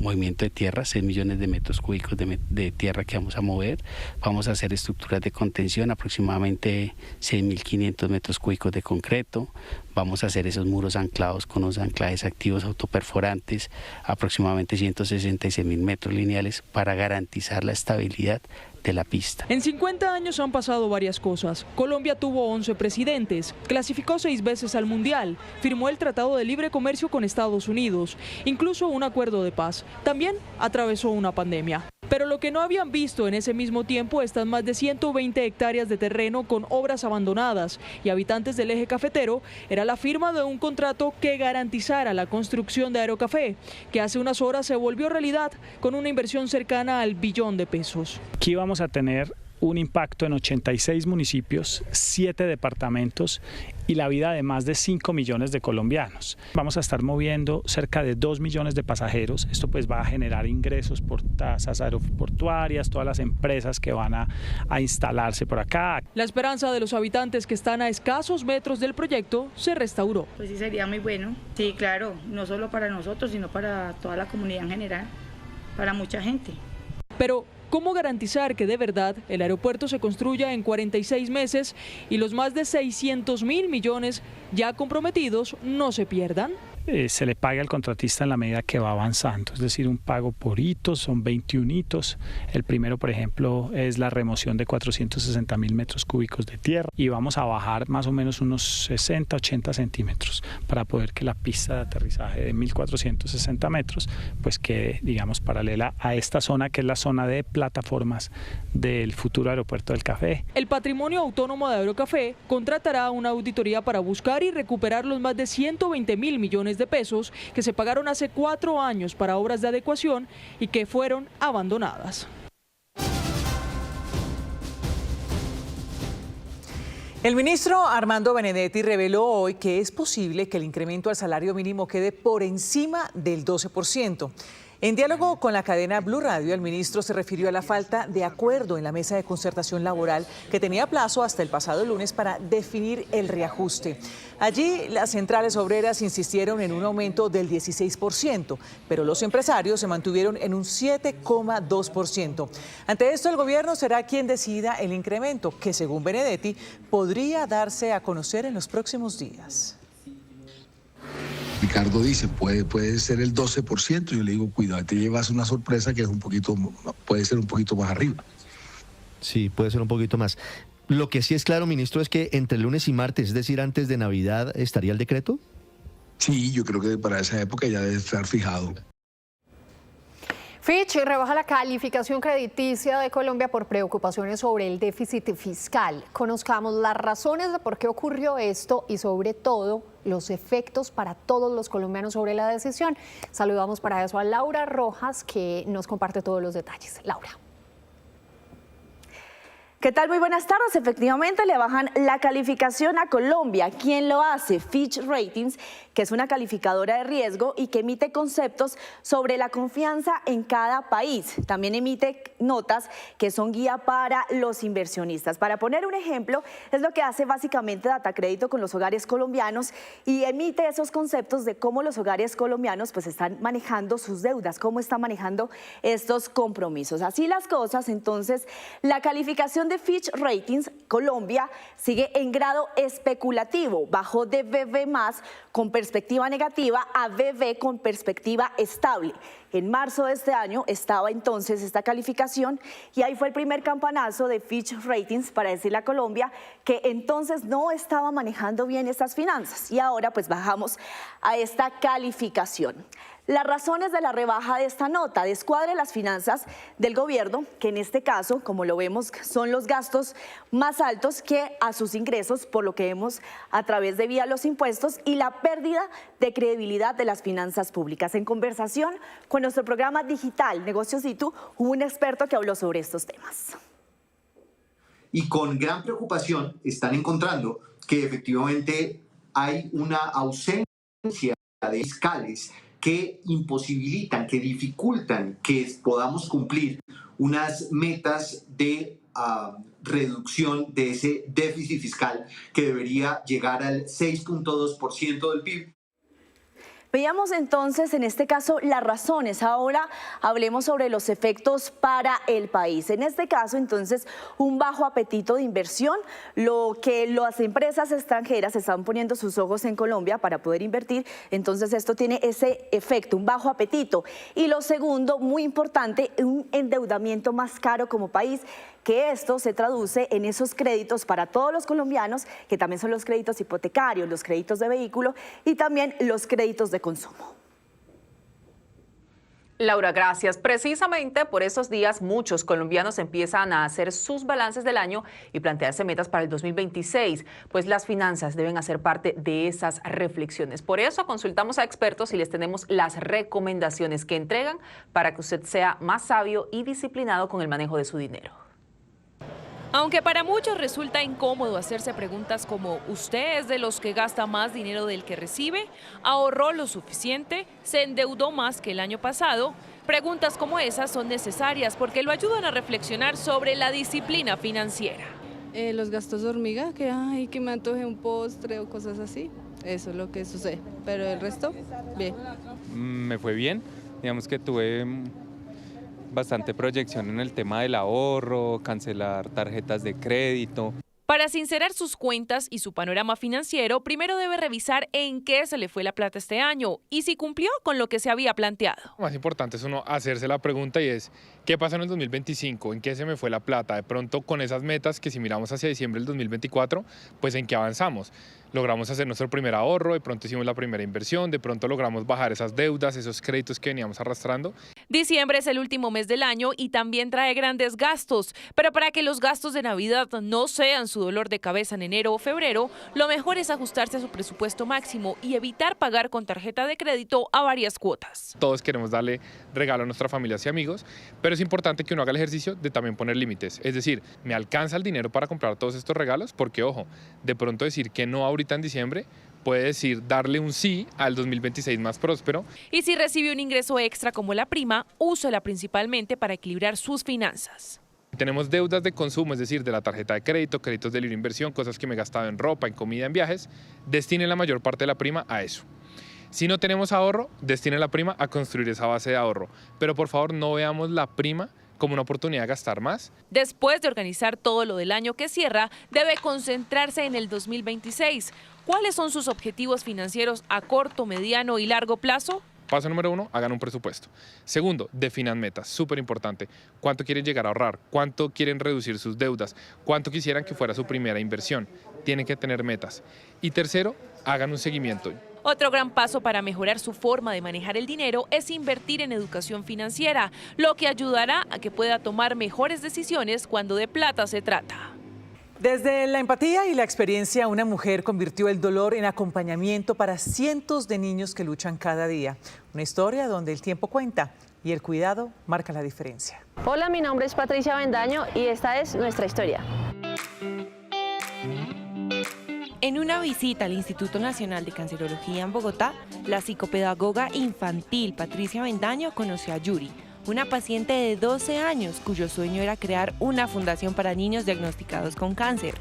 movimiento de tierra, 6 millones de metros cúbicos de tierra que vamos a mover. Vamos a hacer estructuras de contención, aproximadamente 6.500 metros cúbicos de concreto. Vamos a hacer esos muros anclados con los anclajes activos autoperforantes, aproximadamente 166.000 metros lineales para garantizar la estabilidad de la pista. En 50 años han pasado varias cosas. Colombia tuvo 11 presidentes, clasificó 6 veces al Mundial, firmó el Tratado de Libre Comercio con Estados Unidos, incluso un acuerdo de paz. También atravesó una pandemia. Pero lo que no habían visto en ese mismo tiempo están más de 120 hectáreas de terreno con obras abandonadas y habitantes del eje cafetero era la firma de un contrato que garantizara la construcción de Aerocafé, que hace unas horas se volvió realidad con una inversión cercana al billón de pesos. Aquí vamos a tener un impacto en 86 municipios, 7 departamentos y la vida de más de 5 millones de colombianos. Vamos a estar moviendo cerca de 2 millones de pasajeros. Esto pues va a generar ingresos por tasas aeroportuarias, todas las empresas que van a instalarse por acá. La esperanza de los habitantes que están a escasos metros del proyecto se restauró. Pues sí, sería muy bueno. Sí, claro, no solo para nosotros, sino para toda la comunidad en general, para mucha gente. Pero ¿cómo garantizar que de verdad el aeropuerto se construya en 46 meses y los más de 600.000 millones ya comprometidos no se pierdan? Se le paga al contratista en la medida que va avanzando, es decir, un pago por hitos, son 21 hitos. El primero, por ejemplo, es la remoción de 460.000 metros cúbicos de tierra y vamos a bajar más o menos unos 60-80 centímetros para poder que la pista de aterrizaje de 1.460 metros pues quede, digamos, paralela a esta zona que es la zona de plataformas del futuro aeropuerto del Café. El patrimonio autónomo de Aerocafé contratará una auditoría para buscar y recuperar los más de 120.000 millones de pesos que se pagaron hace 4 años para obras de adecuación y que fueron abandonadas. El ministro Armando Benedetti reveló hoy que es posible que el incremento al salario mínimo quede por encima del 12%. En diálogo con la cadena Blue Radio, el ministro se refirió a la falta de acuerdo en la mesa de concertación laboral que tenía plazo hasta el pasado lunes para definir el reajuste. Allí, las centrales obreras insistieron en un aumento del 16%, pero los empresarios se mantuvieron en un 7,2%. Ante esto, el gobierno será quien decida el incremento, que según Benedetti podría darse a conocer en los próximos días. Ricardo dice, puede ser el 12%. Yo le digo, cuidado, te llevas una sorpresa que es puede ser un poquito más arriba. Sí, puede ser un poquito más. Lo que sí es claro, ministro, es que entre lunes y martes, es decir, antes de Navidad, ¿estaría el decreto? Sí, yo creo que para esa época ya debe estar fijado. Fitch rebaja la calificación crediticia de Colombia por preocupaciones sobre el déficit fiscal. Conozcamos las razones de por qué ocurrió esto y sobre todo los efectos para todos los colombianos sobre la decisión. Saludamos para eso a Laura Rojas, que nos comparte todos los detalles. Laura. ¿Qué tal? Muy buenas tardes. Efectivamente, le bajan la calificación a Colombia. ¿Quién lo hace? Fitch Ratings, que es una calificadora de riesgo y que emite conceptos sobre la confianza en cada país. También emite notas que son guía para los inversionistas. Para poner un ejemplo, es lo que hace básicamente Datacrédito con los hogares colombianos y emite esos conceptos de cómo los hogares colombianos pues están manejando sus deudas, cómo están manejando estos compromisos. Así las cosas, entonces, la calificación de Fitch Ratings, Colombia sigue en grado especulativo, bajó de BB+ con perspectiva negativa a BB con perspectiva estable. En marzo de este año estaba entonces esta calificación y ahí fue el primer campanazo de Fitch Ratings para decirle a Colombia que entonces no estaba manejando bien estas finanzas y ahora pues bajamos a esta calificación. Las razones de la rebaja de esta nota: descuadre las finanzas del gobierno, que en este caso, como lo vemos, son los gastos más altos que a sus ingresos, por lo que vemos a través de vía los impuestos, y la pérdida de credibilidad de las finanzas públicas. En conversación con nuestro programa digital Negocios Situ, hubo un experto que habló sobre estos temas. Y con gran preocupación están encontrando que efectivamente hay una ausencia de fiscales que imposibilitan, que dificultan que podamos cumplir unas metas de reducción de ese déficit fiscal que debería llegar al 6,2% del PIB. Veíamos entonces en este caso las razones. Ahora hablemos sobre los efectos para el país. En este caso entonces un bajo apetito de inversión, lo que las empresas extranjeras están poniendo sus ojos en Colombia para poder invertir. Entonces esto tiene ese efecto, un bajo apetito. Y lo segundo, muy importante, un endeudamiento más caro como país, que esto se traduce en esos créditos para todos los colombianos, que también son los créditos hipotecarios, los créditos de vehículo y también los créditos de consumo. Laura, gracias. Precisamente por estos días muchos colombianos empiezan a hacer sus balances del año y plantearse metas para el 2026, pues las finanzas deben hacer parte de esas reflexiones. Por eso consultamos a expertos y les tenemos las recomendaciones que entregan para que usted sea más sabio y disciplinado con el manejo de su dinero. Aunque para muchos resulta incómodo hacerse preguntas como ¿usted es de los que gasta más dinero del que recibe? ¿Ahorró lo suficiente? ¿Se endeudó más que el año pasado? Preguntas como esas son necesarias porque lo ayudan a reflexionar sobre la disciplina financiera. Los gastos hormiga, que me antoje un postre o cosas así, eso es lo que sucede, pero el resto, bien. Me fue bien, digamos que tuve bastante proyección en el tema del ahorro, cancelar tarjetas de crédito. Para sincerar sus cuentas y su panorama financiero, primero debe revisar en qué se le fue la plata este año y si cumplió con lo que se había planteado. Lo más importante es uno hacerse la pregunta y es, ¿qué pasó en el 2025? ¿En qué se me fue la plata? De pronto con esas metas que si miramos hacia diciembre del 2024, pues ¿en qué avanzamos? Logramos hacer nuestro primer ahorro, de pronto hicimos la primera inversión, de pronto logramos bajar esas deudas, esos créditos que veníamos arrastrando. Diciembre es el último mes del año y también trae grandes gastos, pero para que los gastos de Navidad no sean su dolor de cabeza en enero o febrero, lo mejor es ajustarse a su presupuesto máximo y evitar pagar con tarjeta de crédito a varias cuotas. Todos queremos darle regalo a nuestras familias y amigos, pero es importante que uno haga el ejercicio de también poner límites. Es decir, ¿me alcanza el dinero para comprar todos estos regalos? Porque, ojo, de pronto decir que no ahorita en diciembre puede decir darle un sí al 2026 más próspero. Y si recibe un ingreso extra como la prima, úsela principalmente para equilibrar sus finanzas. Tenemos deudas de consumo, es decir, de la tarjeta de crédito, créditos de libre inversión, cosas que me he gastado en ropa, en comida, en viajes, destine la mayor parte de la prima a eso. Si no tenemos ahorro, destine la prima a construir esa base de ahorro. Pero por favor no veamos la prima como una oportunidad de gastar más. Después de organizar todo lo del año que cierra, debe concentrarse en el 2026. ¿Cuáles son sus objetivos financieros a corto, mediano y largo plazo? Paso número 1, hagan un presupuesto. Segundo, definan metas, súper importante. ¿Cuánto quieren llegar a ahorrar? ¿Cuánto quieren reducir sus deudas? ¿Cuánto quisieran que fuera su primera inversión? Tienen que tener metas. Y tercero, hagan un seguimiento. Otro gran paso para mejorar su forma de manejar el dinero es invertir en educación financiera, lo que ayudará a que pueda tomar mejores decisiones cuando de plata se trata. Desde la empatía y la experiencia, una mujer convirtió el dolor en acompañamiento para cientos de niños que luchan cada día. Una historia donde el tiempo cuenta y el cuidado marca la diferencia. Hola, mi nombre es Patricia Avendaño y esta es nuestra historia. En una visita al Instituto Nacional de Cancerología en Bogotá, la psicopedagoga infantil Patricia Avendaño conoció a Yuri, una paciente de 12 años cuyo sueño era crear una fundación para niños diagnosticados con cáncer.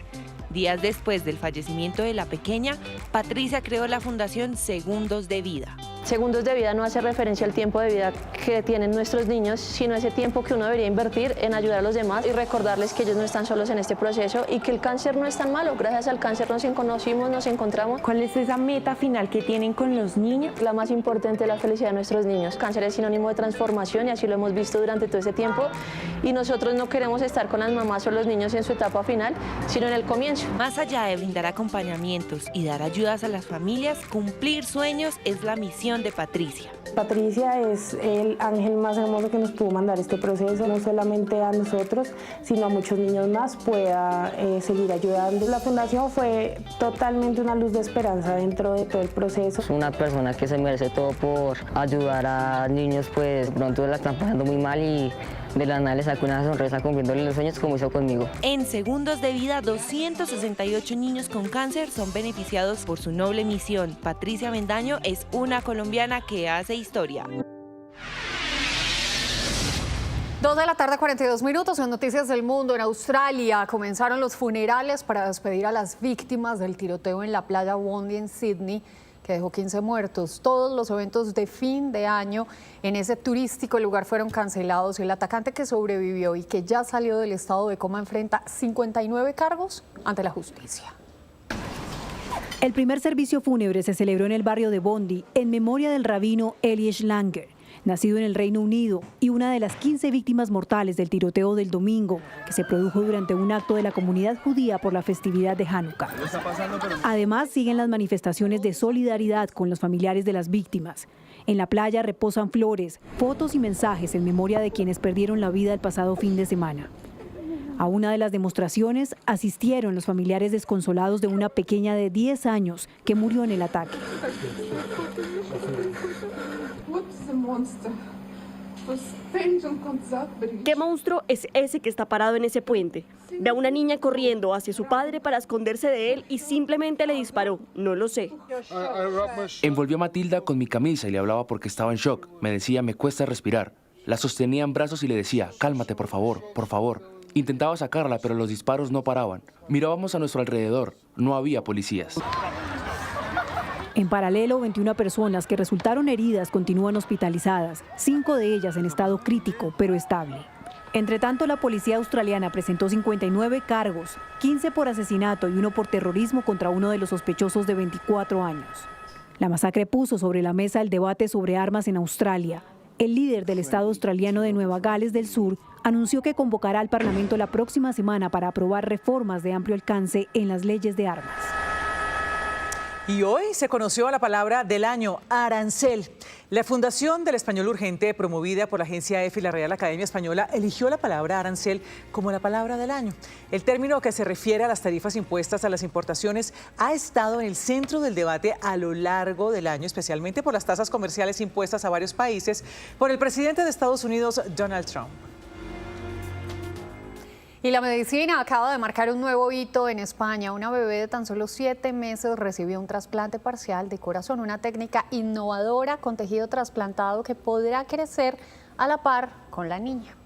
Días después del fallecimiento de la pequeña, Patricia creó la fundación Segundos de Vida. Segundos de Vida no hace referencia al tiempo de vida que tienen nuestros niños, sino ese tiempo que uno debería invertir en ayudar a los demás y recordarles que ellos no están solos en este proceso y que el cáncer no es tan malo. Gracias al cáncer nos conocimos, nos encontramos. ¿Cuál es esa meta final que tienen con los niños? La más importante es la felicidad de nuestros niños. Cáncer es sinónimo de transformación y así lo hemos visto durante todo ese tiempo. Y nosotros no queremos estar con las mamás o los niños en su etapa final, sino en el comienzo. Más allá de brindar acompañamientos y dar ayudas a las familias, cumplir sueños es la misión de Patricia. Patricia es el ángel más hermoso que nos pudo mandar este proceso, no solamente a nosotros, sino a muchos niños más pueda seguir ayudando. La fundación fue totalmente una luz de esperanza dentro de todo el proceso. Es una persona que se merece todo por ayudar a niños, pues pronto la están pasando muy mal y de la nada le saco una sonrisa cumpliéndole los sueños como hizo conmigo. En Segundos de Vida, 268 niños con cáncer son beneficiados por su noble misión. Patricia Avendaño es una colombiana que hace historia. 2:42 p.m. en Noticias del Mundo. En Australia comenzaron los funerales para despedir a las víctimas del tiroteo en la playa Bondi en Sydney que dejó 15 muertos. Todos los eventos de fin de año en ese turístico lugar fueron cancelados y el atacante que sobrevivió y que ya salió del estado de coma enfrenta 59 cargos ante la justicia. El primer servicio fúnebre se celebró en el barrio de Bondi en memoria del rabino Eli Schlanger, nacido en el Reino Unido y una de las 15 víctimas mortales del tiroteo del domingo, que se produjo durante un acto de la comunidad judía por la festividad de Hanukkah. Además, siguen las manifestaciones de solidaridad con los familiares de las víctimas. En la playa reposan flores, fotos y mensajes en memoria de quienes perdieron la vida el pasado fin de semana. A una de las demostraciones asistieron los familiares desconsolados de una pequeña de 10 años que murió en el ataque. ¿Qué monstruo es ese que está parado en ese puente? Ve a una niña corriendo hacia su padre para esconderse de él y simplemente le disparó. No lo sé. Envolvió a Matilda con mi camisa y le hablaba porque estaba en shock. Me decía, me cuesta respirar. La sostenía en brazos y le decía, cálmate, por favor, por favor. Intentaba sacarla, pero los disparos no paraban. Mirábamos a nuestro alrededor. No había policías. En paralelo, 21 personas que resultaron heridas continúan hospitalizadas, 5 de ellas en estado crítico, pero estable. Entre tanto, la policía australiana presentó 59 cargos, 15 por asesinato y 1 por terrorismo contra uno de los sospechosos de 24 años. La masacre puso sobre la mesa el debate sobre armas en Australia. El líder del estado australiano de Nueva Gales del Sur anunció que convocará al Parlamento la próxima semana para aprobar reformas de amplio alcance en las leyes de armas. Y hoy se conoció la palabra del año, arancel. La Fundación del Español Urgente, promovida por la agencia EFE y la Real Academia Española, eligió la palabra arancel como la palabra del año. El término que se refiere a las tarifas impuestas a las importaciones ha estado en el centro del debate a lo largo del año, especialmente por las tasas comerciales impuestas a varios países por el presidente de Estados Unidos, Donald Trump. Y la medicina acaba de marcar un nuevo hito en España. Una bebé de tan solo 7 meses recibió un trasplante parcial de corazón, una técnica innovadora con tejido trasplantado que podrá crecer a la par con la niña.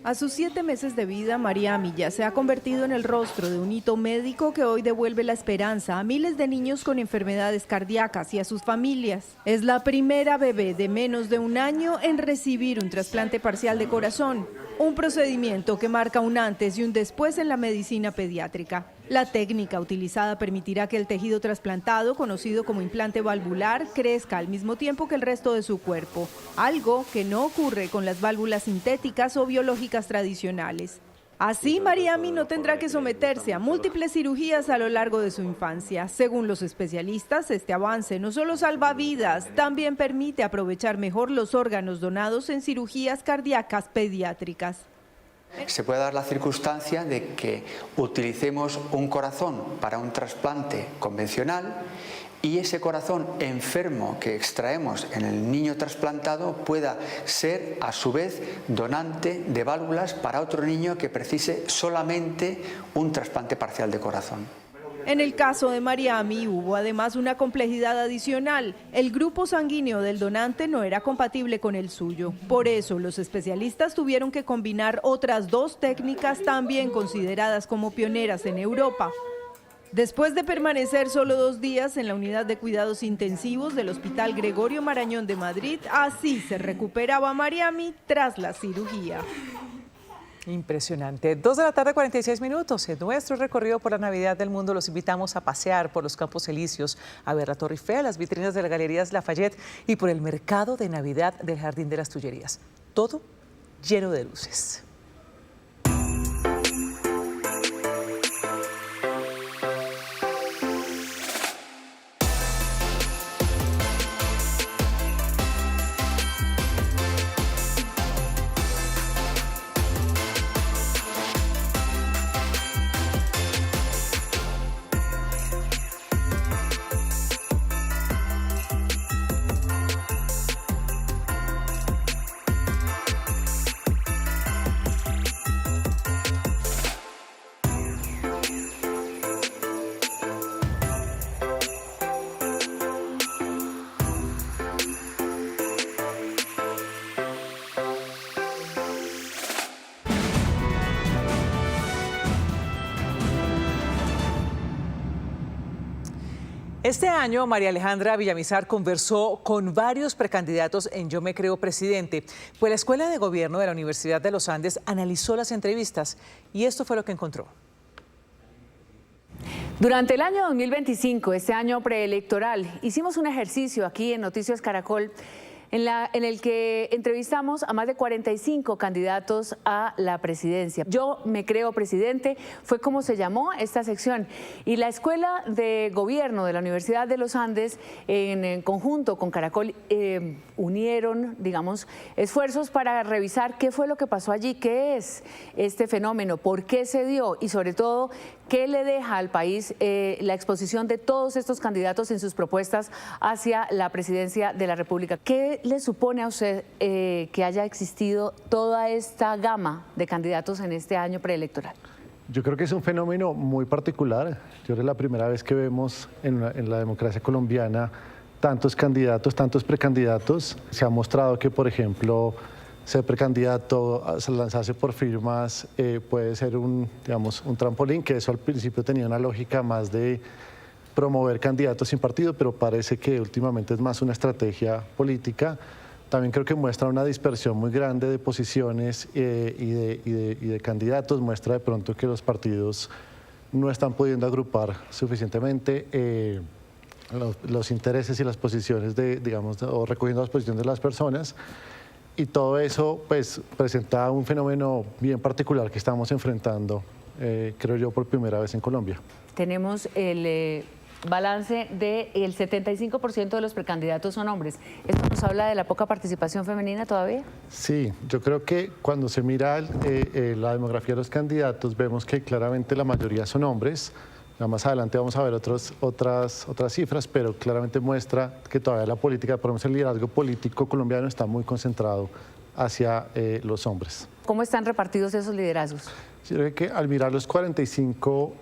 A sus 7 meses de vida, Mariami ya se ha convertido en el rostro de un hito médico que hoy devuelve la esperanza a miles de niños con enfermedades cardíacas y a sus familias. Es la primera bebé de menos de un año en recibir un trasplante parcial de corazón, un procedimiento que marca un antes y un después en la medicina pediátrica. La técnica utilizada permitirá que el tejido trasplantado, conocido como implante valvular, crezca al mismo tiempo que el resto de su cuerpo, algo que no ocurre con las válvulas sintéticas o biológicas tradicionales. Así, Mariami no tendrá que someterse a múltiples cirugías a lo largo de su infancia. Según los especialistas, este avance no solo salva vidas, también permite aprovechar mejor los órganos donados en cirugías cardíacas pediátricas. Se puede dar la circunstancia de que utilicemos un corazón para un trasplante convencional y ese corazón enfermo que extraemos en el niño trasplantado pueda ser a su vez donante de válvulas para otro niño que precise solamente un trasplante parcial de corazón. En el caso de Mariami hubo además una complejidad adicional. El grupo sanguíneo del donante no era compatible con el suyo. Por eso los especialistas tuvieron que combinar otras 2 técnicas también consideradas como pioneras en Europa. Después de permanecer solo 2 días en la unidad de cuidados intensivos del Hospital Gregorio Marañón de Madrid, así se recuperaba Mariami tras la cirugía. Impresionante. 2 de la tarde, 46 minutos. En nuestro recorrido por la Navidad del mundo los invitamos a pasear por los Campos Elíseos, a ver la Torre Eiffel, las vitrinas de las Galerías Lafayette y por el mercado de Navidad del Jardín de las Tullerías. Todo lleno de luces. Este año, María Alejandra Villamizar conversó con varios precandidatos en Yo Me Creo Presidente, pues la Escuela de Gobierno de la Universidad de los Andes analizó las entrevistas y esto fue lo que encontró. Durante el año 2025, este año preelectoral, hicimos un ejercicio aquí en Noticias Caracol en el que entrevistamos a más de 45 candidatos a la presidencia. Yo Me Creo Presidente fue como se llamó esta sección, y la Escuela de Gobierno de la Universidad de los Andes, en conjunto con Caracol, unieron, digamos, esfuerzos para revisar qué fue lo que pasó allí, qué es este fenómeno, por qué se dio y sobre todo qué le deja al país la exposición de todos estos candidatos en sus propuestas hacia la presidencia de la República. ¿Qué le supone a usted que haya existido toda esta gama de candidatos en este año preelectoral? Yo creo que es un fenómeno muy particular. Yo creo que es la primera vez que vemos en la democracia colombiana tantos candidatos, tantos precandidatos. Se ha mostrado que, por ejemplo, ser precandidato, lanzarse por firmas, puede ser un trampolín, que eso al principio tenía una lógica más de promover candidatos sin partido, pero parece que últimamente es más una estrategia política. También creo que muestra una dispersión muy grande de posiciones y de candidatos, muestra de pronto que los partidos no están pudiendo agrupar suficientemente los intereses y las posiciones o recogiendo las posiciones de las personas. Y todo eso pues presenta un fenómeno bien particular que estamos enfrentando, creo yo, por primera vez en Colombia. Tenemos el balance del 75% de los precandidatos son hombres. ¿Esto nos habla de la poca participación femenina todavía? Sí, yo creo que cuando se mira la demografía de los candidatos vemos que claramente la mayoría son hombres. Ya más adelante vamos a ver otras cifras, pero claramente muestra que todavía la política, por ejemplo, el liderazgo político colombiano está muy concentrado hacia los hombres. ¿Cómo están repartidos esos liderazgos? Yo creo que al mirar las 45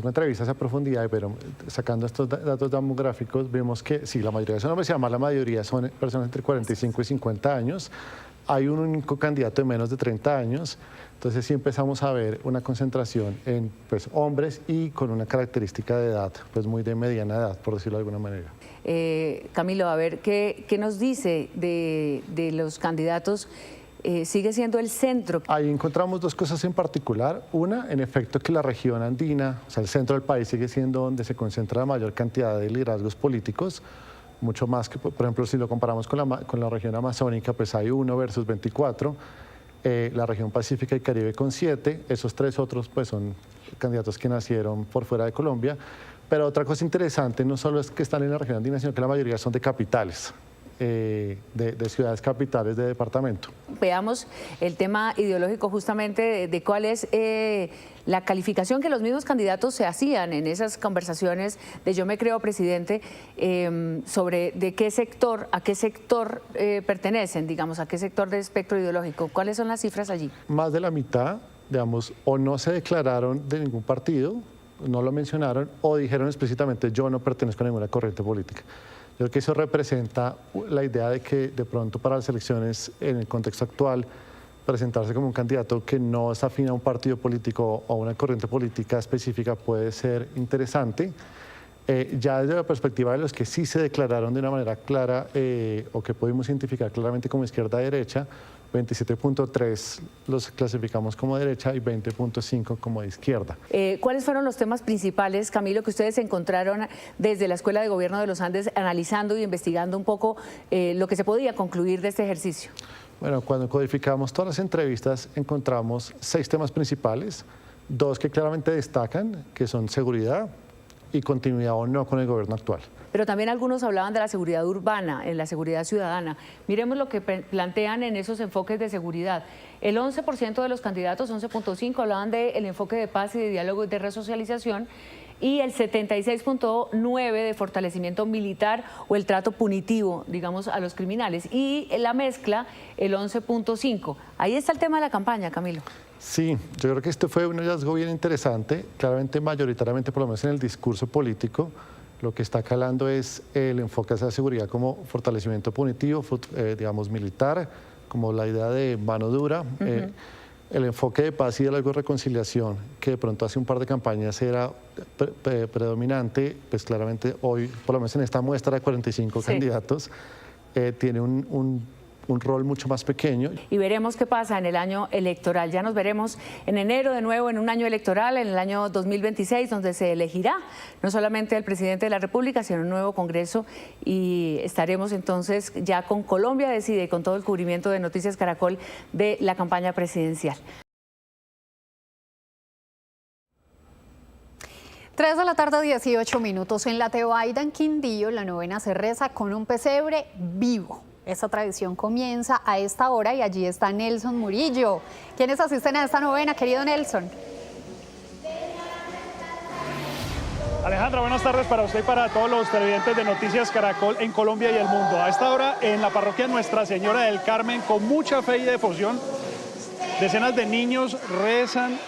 entrevistas a profundidad, pero sacando estos datos demográficos, vemos que sí, la mayoría son hombres y además la mayoría son personas entre 45 y 50 años. Hay un único candidato de menos de 30 años. Entonces sí empezamos a ver una concentración en hombres y con una característica de edad, pues muy de mediana edad, por decirlo de alguna manera. Camilo, a ver, ¿qué nos dice de los candidatos? ¿Sigue siendo el centro? Ahí encontramos dos cosas en particular. Una, en efecto, que la región andina, o sea, el centro del país sigue siendo donde se concentra la mayor cantidad de liderazgos políticos, mucho más que, por ejemplo, si lo comparamos con la región amazónica, pues hay 1 versus 24. La región Pacífica y Caribe con 7, esos 3 otros pues son candidatos que nacieron por fuera de Colombia, pero otra cosa interesante no solo es que están en la región andina, sino que la mayoría son de capitales, de ciudades capitales de departamento. Veamos el tema ideológico justamente de cuál es la calificación que los mismos candidatos se hacían en esas conversaciones de Yo Me Creo Presidente, sobre de qué sector, a qué sector pertenecen, digamos, a qué sector de espectro ideológico. ¿Cuáles son las cifras allí? Más de la mitad, digamos, o no se declararon de ningún partido, no lo mencionaron, o dijeron explícitamente yo no pertenezco a ninguna corriente política. Yo creo que eso representa la idea de que de pronto para las elecciones en el contexto actual presentarse como un candidato que no es afín a un partido político o a una corriente política específica puede ser interesante. Ya desde la perspectiva de los que sí se declararon de una manera clara o que pudimos identificar claramente como izquierda-derecha, 27.3 los clasificamos como derecha y 20.5 como de izquierda. ¿Cuáles fueron los temas principales, Camilo, que ustedes encontraron desde la Escuela de Gobierno de los Andes analizando y investigando un poco lo que se podía concluir de este ejercicio? Bueno, cuando codificamos todas las entrevistas encontramos 6 temas principales, 2 que claramente destacan, que son seguridad y continuidad o no con el gobierno actual. Pero también algunos hablaban de la seguridad urbana, en la seguridad ciudadana. Miremos lo que plantean en esos enfoques de seguridad. El 11% de los candidatos, 11.5, hablaban del enfoque de paz y de diálogo y de resocialización, y el 76.9 de fortalecimiento militar o el trato punitivo, digamos, a los criminales. Y en la mezcla, el 11.5. Ahí está el tema de la campaña, Camilo. Sí, yo creo que este fue un hallazgo bien interesante, claramente mayoritariamente, por lo menos en el discurso político, lo que está calando es el enfoque hacia la seguridad como fortalecimiento punitivo, digamos militar, como la idea de mano dura. el enfoque de paz y diálogo y reconciliación, que de pronto hace un par de campañas era predominante, pues claramente hoy, por lo menos en esta muestra de 45 candidatos, tiene un rol mucho más pequeño. Y veremos qué pasa en el año electoral. Ya nos veremos en enero de nuevo en un año electoral, en el año 2026, donde se elegirá no solamente el presidente de la República, sino un nuevo Congreso, y estaremos entonces ya con Colombia Decide y con todo el cubrimiento de Noticias Caracol de la campaña presidencial. 3 de la tarde, 18 minutos. En la Tebaida, en Quindío, la novena se reza con un pesebre vivo. Esta tradición comienza a esta hora y allí está Nelson Murillo. ¿Quiénes asisten a esta novena, querido Nelson? Alejandra, buenas tardes para usted y para todos los televidentes de Noticias Caracol en Colombia y el mundo. A esta hora en la parroquia Nuestra Señora del Carmen, con mucha fe y devoción, decenas de niños rezan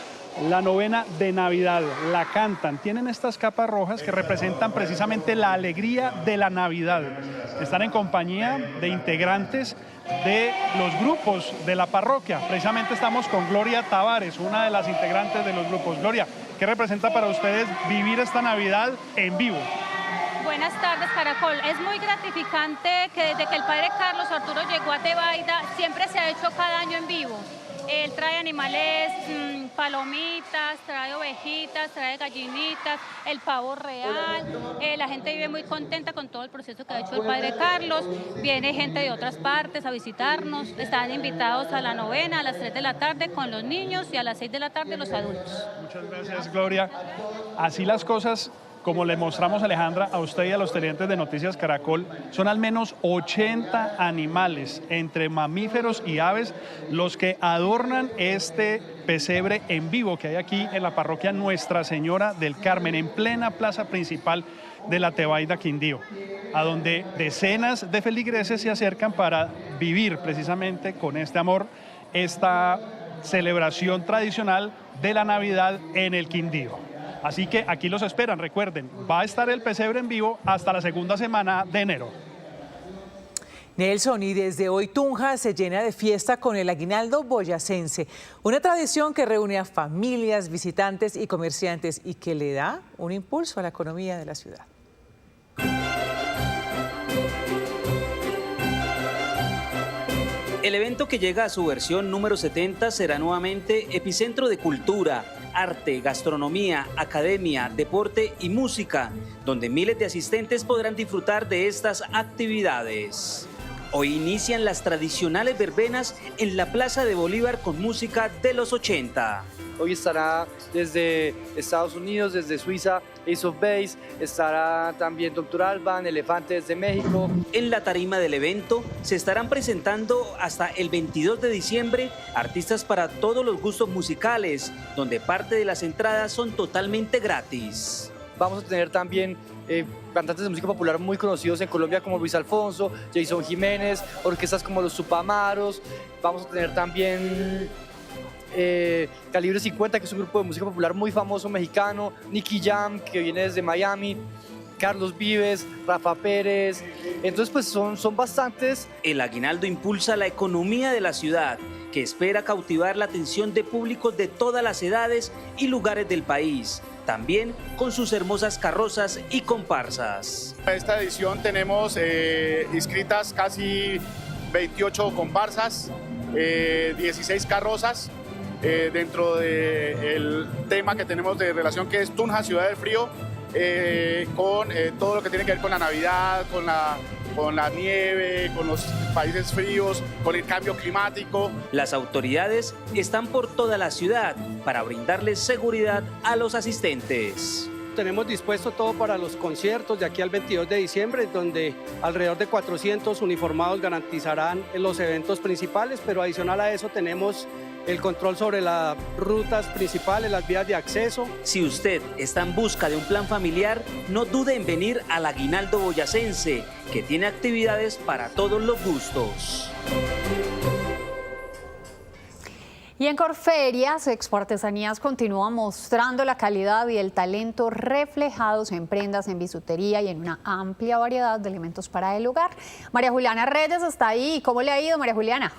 la novena de Navidad, la cantan. Tienen estas capas rojas que representan precisamente la alegría de la Navidad. Están en compañía de integrantes de los grupos de la parroquia. Precisamente estamos con Gloria Tavares, una de las integrantes de los grupos. Gloria, ¿qué representa para ustedes vivir esta Navidad en vivo? Buenas tardes, Caracol. Es muy gratificante que desde que el padre Carlos Arturo llegó a Tebaida, siempre se ha hecho cada año en vivo. Él trae animales, palomitas, trae ovejitas, trae gallinitas, el pavo real. La gente vive muy contenta con todo el proceso que ha hecho el padre Carlos. Viene gente de otras partes a visitarnos. Están invitados a la novena a las 3 de la tarde con los niños y a las 6 de la tarde los adultos. Muchas gracias, Gloria. Así las cosas, como le mostramos, Alejandra, a usted y a los televidentes de Noticias Caracol, son al menos 80 animales, entre mamíferos y aves, los que adornan este pesebre en vivo que hay aquí en la parroquia Nuestra Señora del Carmen, en plena plaza principal de la Tebaida, Quindío, a donde decenas de feligreses se acercan para vivir precisamente con este amor esta celebración tradicional de la Navidad en el Quindío. Así que aquí los esperan, recuerden, va a estar el pesebre en vivo hasta la segunda semana de enero. Nelson, y desde hoy Tunja se llena de fiesta con el aguinaldo boyacense, una tradición que reúne a familias, visitantes y comerciantes y que le da un impulso a la economía de la ciudad. El evento, que llega a su versión número 70, será nuevamente epicentro de cultura, arte, gastronomía, academia, deporte y música, donde miles de asistentes podrán disfrutar de estas actividades. Hoy inician las tradicionales verbenas en la Plaza de Bolívar con música de los 80. Hoy estará desde Estados Unidos, desde Suiza, Ace of Base, estará también Dr. Alban, Elefante desde México. En la tarima del evento se estarán presentando hasta el 22 de diciembre artistas para todos los gustos musicales, donde parte de las entradas son totalmente gratis. Vamos a tener también cantantes de música popular muy conocidos en Colombia como Luis Alfonso, Jason Jiménez, orquestas como los Tupamaros. Vamos a tener también Calibre 50, que es un grupo de música popular muy famoso mexicano, Nicky Jam, que viene desde Miami, Carlos Vives, Rafa Pérez. Entonces pues son bastantes. El aguinaldo impulsa la economía de la ciudad, que espera cautivar la atención de públicos de todas las edades y lugares del país, también con sus hermosas carrozas y comparsas. Para esta edición tenemos inscritas casi 28 comparsas, 16 carrozas, dentro del tema que tenemos de relación, que es Tunja, Ciudad del Frío, con todo lo que tiene que ver con la Navidad, con la nieve, con los países fríos, con el cambio climático. Las autoridades están por toda la ciudad para brindarles seguridad a los asistentes. Tenemos dispuesto todo para los conciertos de aquí al 22 de diciembre, donde alrededor de 400 uniformados garantizarán los eventos principales, pero adicional a eso tenemos el control sobre las rutas principales, las vías de acceso. Si usted está en busca de un plan familiar, no dude en venir al Aguinaldo Boyacense, que tiene actividades para todos los gustos. Y en Corferias, Expo Artesanías continúa mostrando la calidad y el talento reflejados en prendas, en bisutería y en una amplia variedad de elementos para el hogar. María Juliana Reyes está ahí. ¿Cómo le ha ido, María Juliana?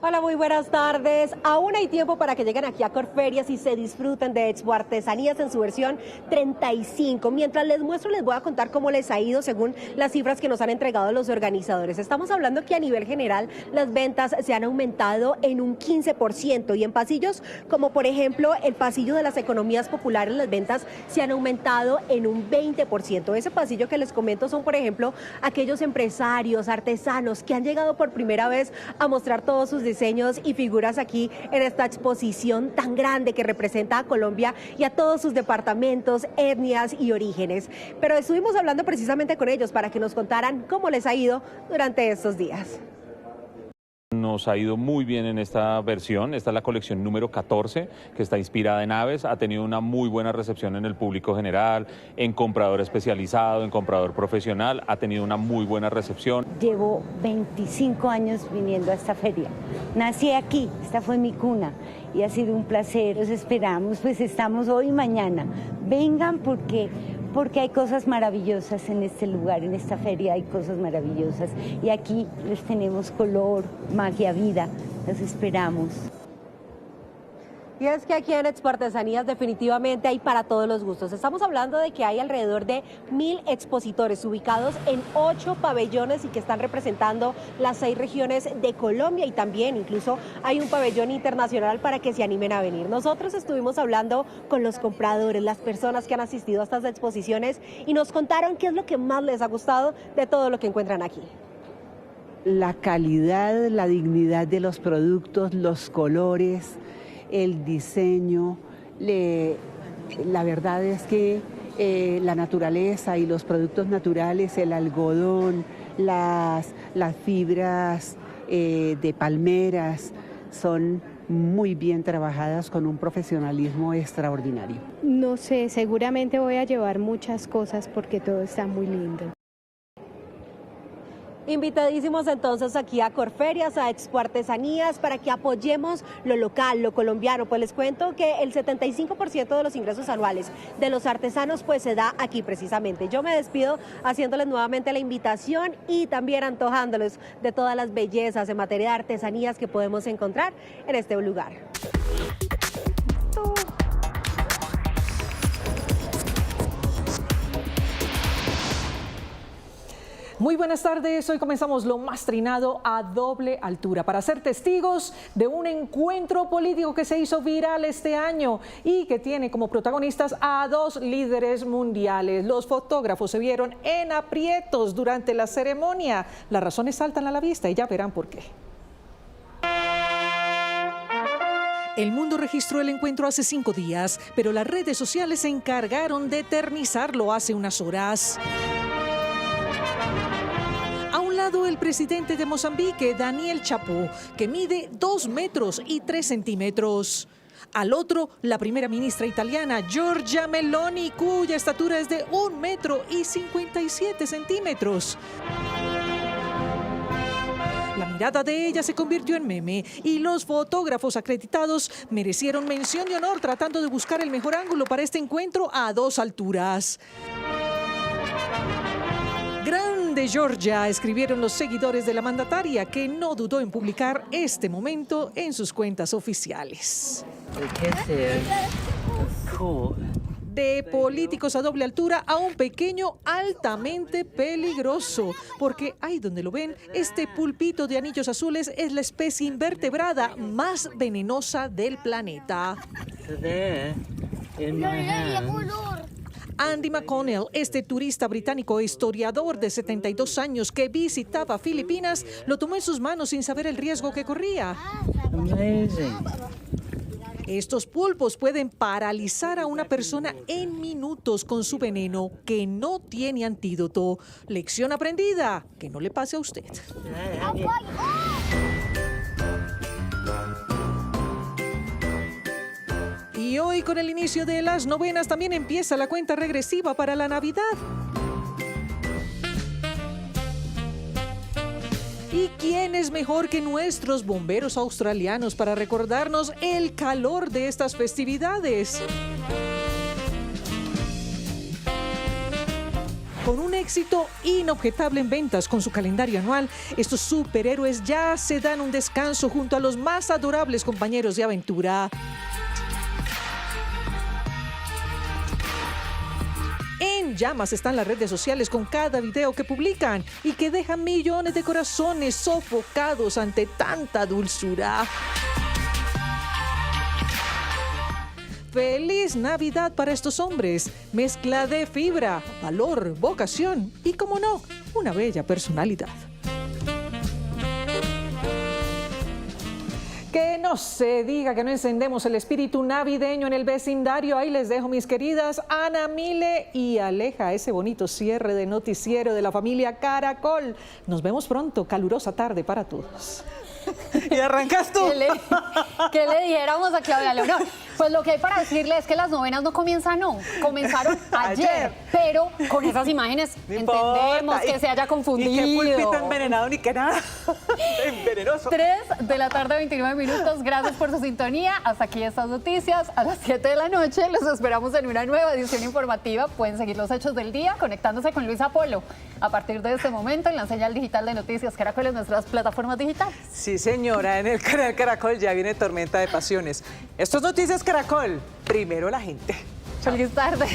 Hola, muy buenas tardes. Aún hay tiempo para que lleguen aquí a Corferias y se disfruten de Expo Artesanías en su versión 35. Mientras les muestro, les voy a contar cómo les ha ido según las cifras que nos han entregado los organizadores. Estamos hablando que a nivel general las ventas se han aumentado en un 15% y en pasillos como por ejemplo el pasillo de las economías populares, las ventas se han aumentado en un 20%. Ese pasillo que les comento son por ejemplo aquellos empresarios, artesanos que han llegado por primera vez a mostrar todos sus diseños y figuras aquí en esta exposición tan grande que representa a Colombia y a todos sus departamentos, etnias y orígenes. Pero estuvimos hablando precisamente con ellos para que nos contaran cómo les ha ido durante estos días. Nos ha ido muy bien en esta versión. Esta es la colección número 14, que está inspirada en aves. Ha tenido una muy buena recepción en el público general, en comprador especializado, en comprador profesional. Ha tenido una muy buena recepción. Llevo 25 años viniendo a esta feria. Nací aquí, esta fue mi cuna y ha sido un placer. Los esperamos, pues estamos hoy y mañana. Vengan porque hay cosas maravillosas en este lugar, en esta feria hay cosas maravillosas. Y aquí les tenemos color, magia, vida, los esperamos. Y es que aquí en Expo Artesanías definitivamente hay para todos los gustos. Estamos hablando de que hay alrededor de 1000 expositores ubicados en 8 pabellones y que están representando las 6 regiones de Colombia y también incluso hay un pabellón internacional para que se animen a venir. Nosotros estuvimos hablando con los compradores, las personas que han asistido a estas exposiciones y nos contaron qué es lo que más les ha gustado de todo lo que encuentran aquí. La calidad, la dignidad de los productos, los colores, el diseño, la verdad es que la naturaleza y los productos naturales, el algodón, las fibras de palmeras son muy bien trabajadas con un profesionalismo extraordinario. No sé, seguramente voy a llevar muchas cosas porque todo está muy lindo. Invitadísimos entonces aquí a Corferias, a Expo Artesanías, para que apoyemos lo local, lo colombiano. Pues les cuento que el 75% de los ingresos anuales de los artesanos pues se da aquí precisamente. Yo me despido haciéndoles nuevamente la invitación y también antojándoles de todas las bellezas en materia de artesanías que podemos encontrar en este lugar. Muy buenas tardes, hoy comenzamos lo más trinado a doble altura para ser testigos de un encuentro político que se hizo viral este año y que tiene como protagonistas a 2 líderes mundiales. Los fotógrafos se vieron en aprietos durante la ceremonia. Las razones saltan a la vista y ya verán por qué. El mundo registró el encuentro hace 5 días, pero las redes sociales se encargaron de eternizarlo hace unas horas. A un lado el presidente de Mozambique, Daniel Chapo, que mide 2 metros y 3 centímetros. Al otro, la primera ministra italiana, Giorgia Meloni, cuya estatura es de 1 metro y 57 centímetros. La mirada de ella se convirtió en meme y los fotógrafos acreditados merecieron mención de honor tratando de buscar el mejor ángulo para este encuentro a 2 alturas. Grande Giorgia, escribieron los seguidores de la mandataria, que no dudó en publicar este momento en sus cuentas oficiales. De políticos a doble altura a un pequeño altamente peligroso, porque ahí donde lo ven, este pulpito de anillos azules es la especie invertebrada más venenosa del planeta. Andy McConnell, este turista británico e historiador de 72 años que visitaba Filipinas, lo tomó en sus manos sin saber el riesgo que corría. Estos pulpos pueden paralizar a una persona en minutos con su veneno, que no tiene antídoto. Lección aprendida, que no le pase a usted. Y hoy, con el inicio de las novenas, también empieza la cuenta regresiva para la Navidad. ¿Y quién es mejor que nuestros bomberos australianos para recordarnos el calor de estas festividades? Con un éxito inobjetable en ventas con su calendario anual, estos superhéroes ya se dan un descanso junto a los más adorables compañeros de aventura. En llamas están las redes sociales con cada video que publican y que dejan millones de corazones sofocados ante tanta dulzura. ¡Feliz Navidad para estos hombres! Mezcla de fibra, valor, vocación y, como no, una bella personalidad. Que no se diga que no encendemos el espíritu navideño en el vecindario. Ahí les dejo, mis queridas Ana, Mile y Aleja, ese bonito cierre de noticiero de la familia Caracol. Nos vemos pronto. Calurosa tarde para todos. Y arrancas tú. ¿Qué le dijéramos a Claudia Leonor? Pues lo que hay para decirle es que las novenas no comenzaron ayer, pero con esas imágenes no entendemos que se haya confundido. Ni que pulpito envenenado, ni que nada. Venenoso. 3 de la tarde, 29 minutos. Gracias por su sintonía. Hasta aquí estas noticias. A las 7 de la noche los esperamos en una nueva edición informativa. Pueden seguir los hechos del día conectándose con Luis Apolo. A partir de este momento, en la señal digital de Noticias Caracol en nuestras plataformas digitales. Sí, señora, en el canal Caracol ya viene Tormenta de Pasiones. Esto es Noticias Caracol. Primero la gente. Feliz tarde.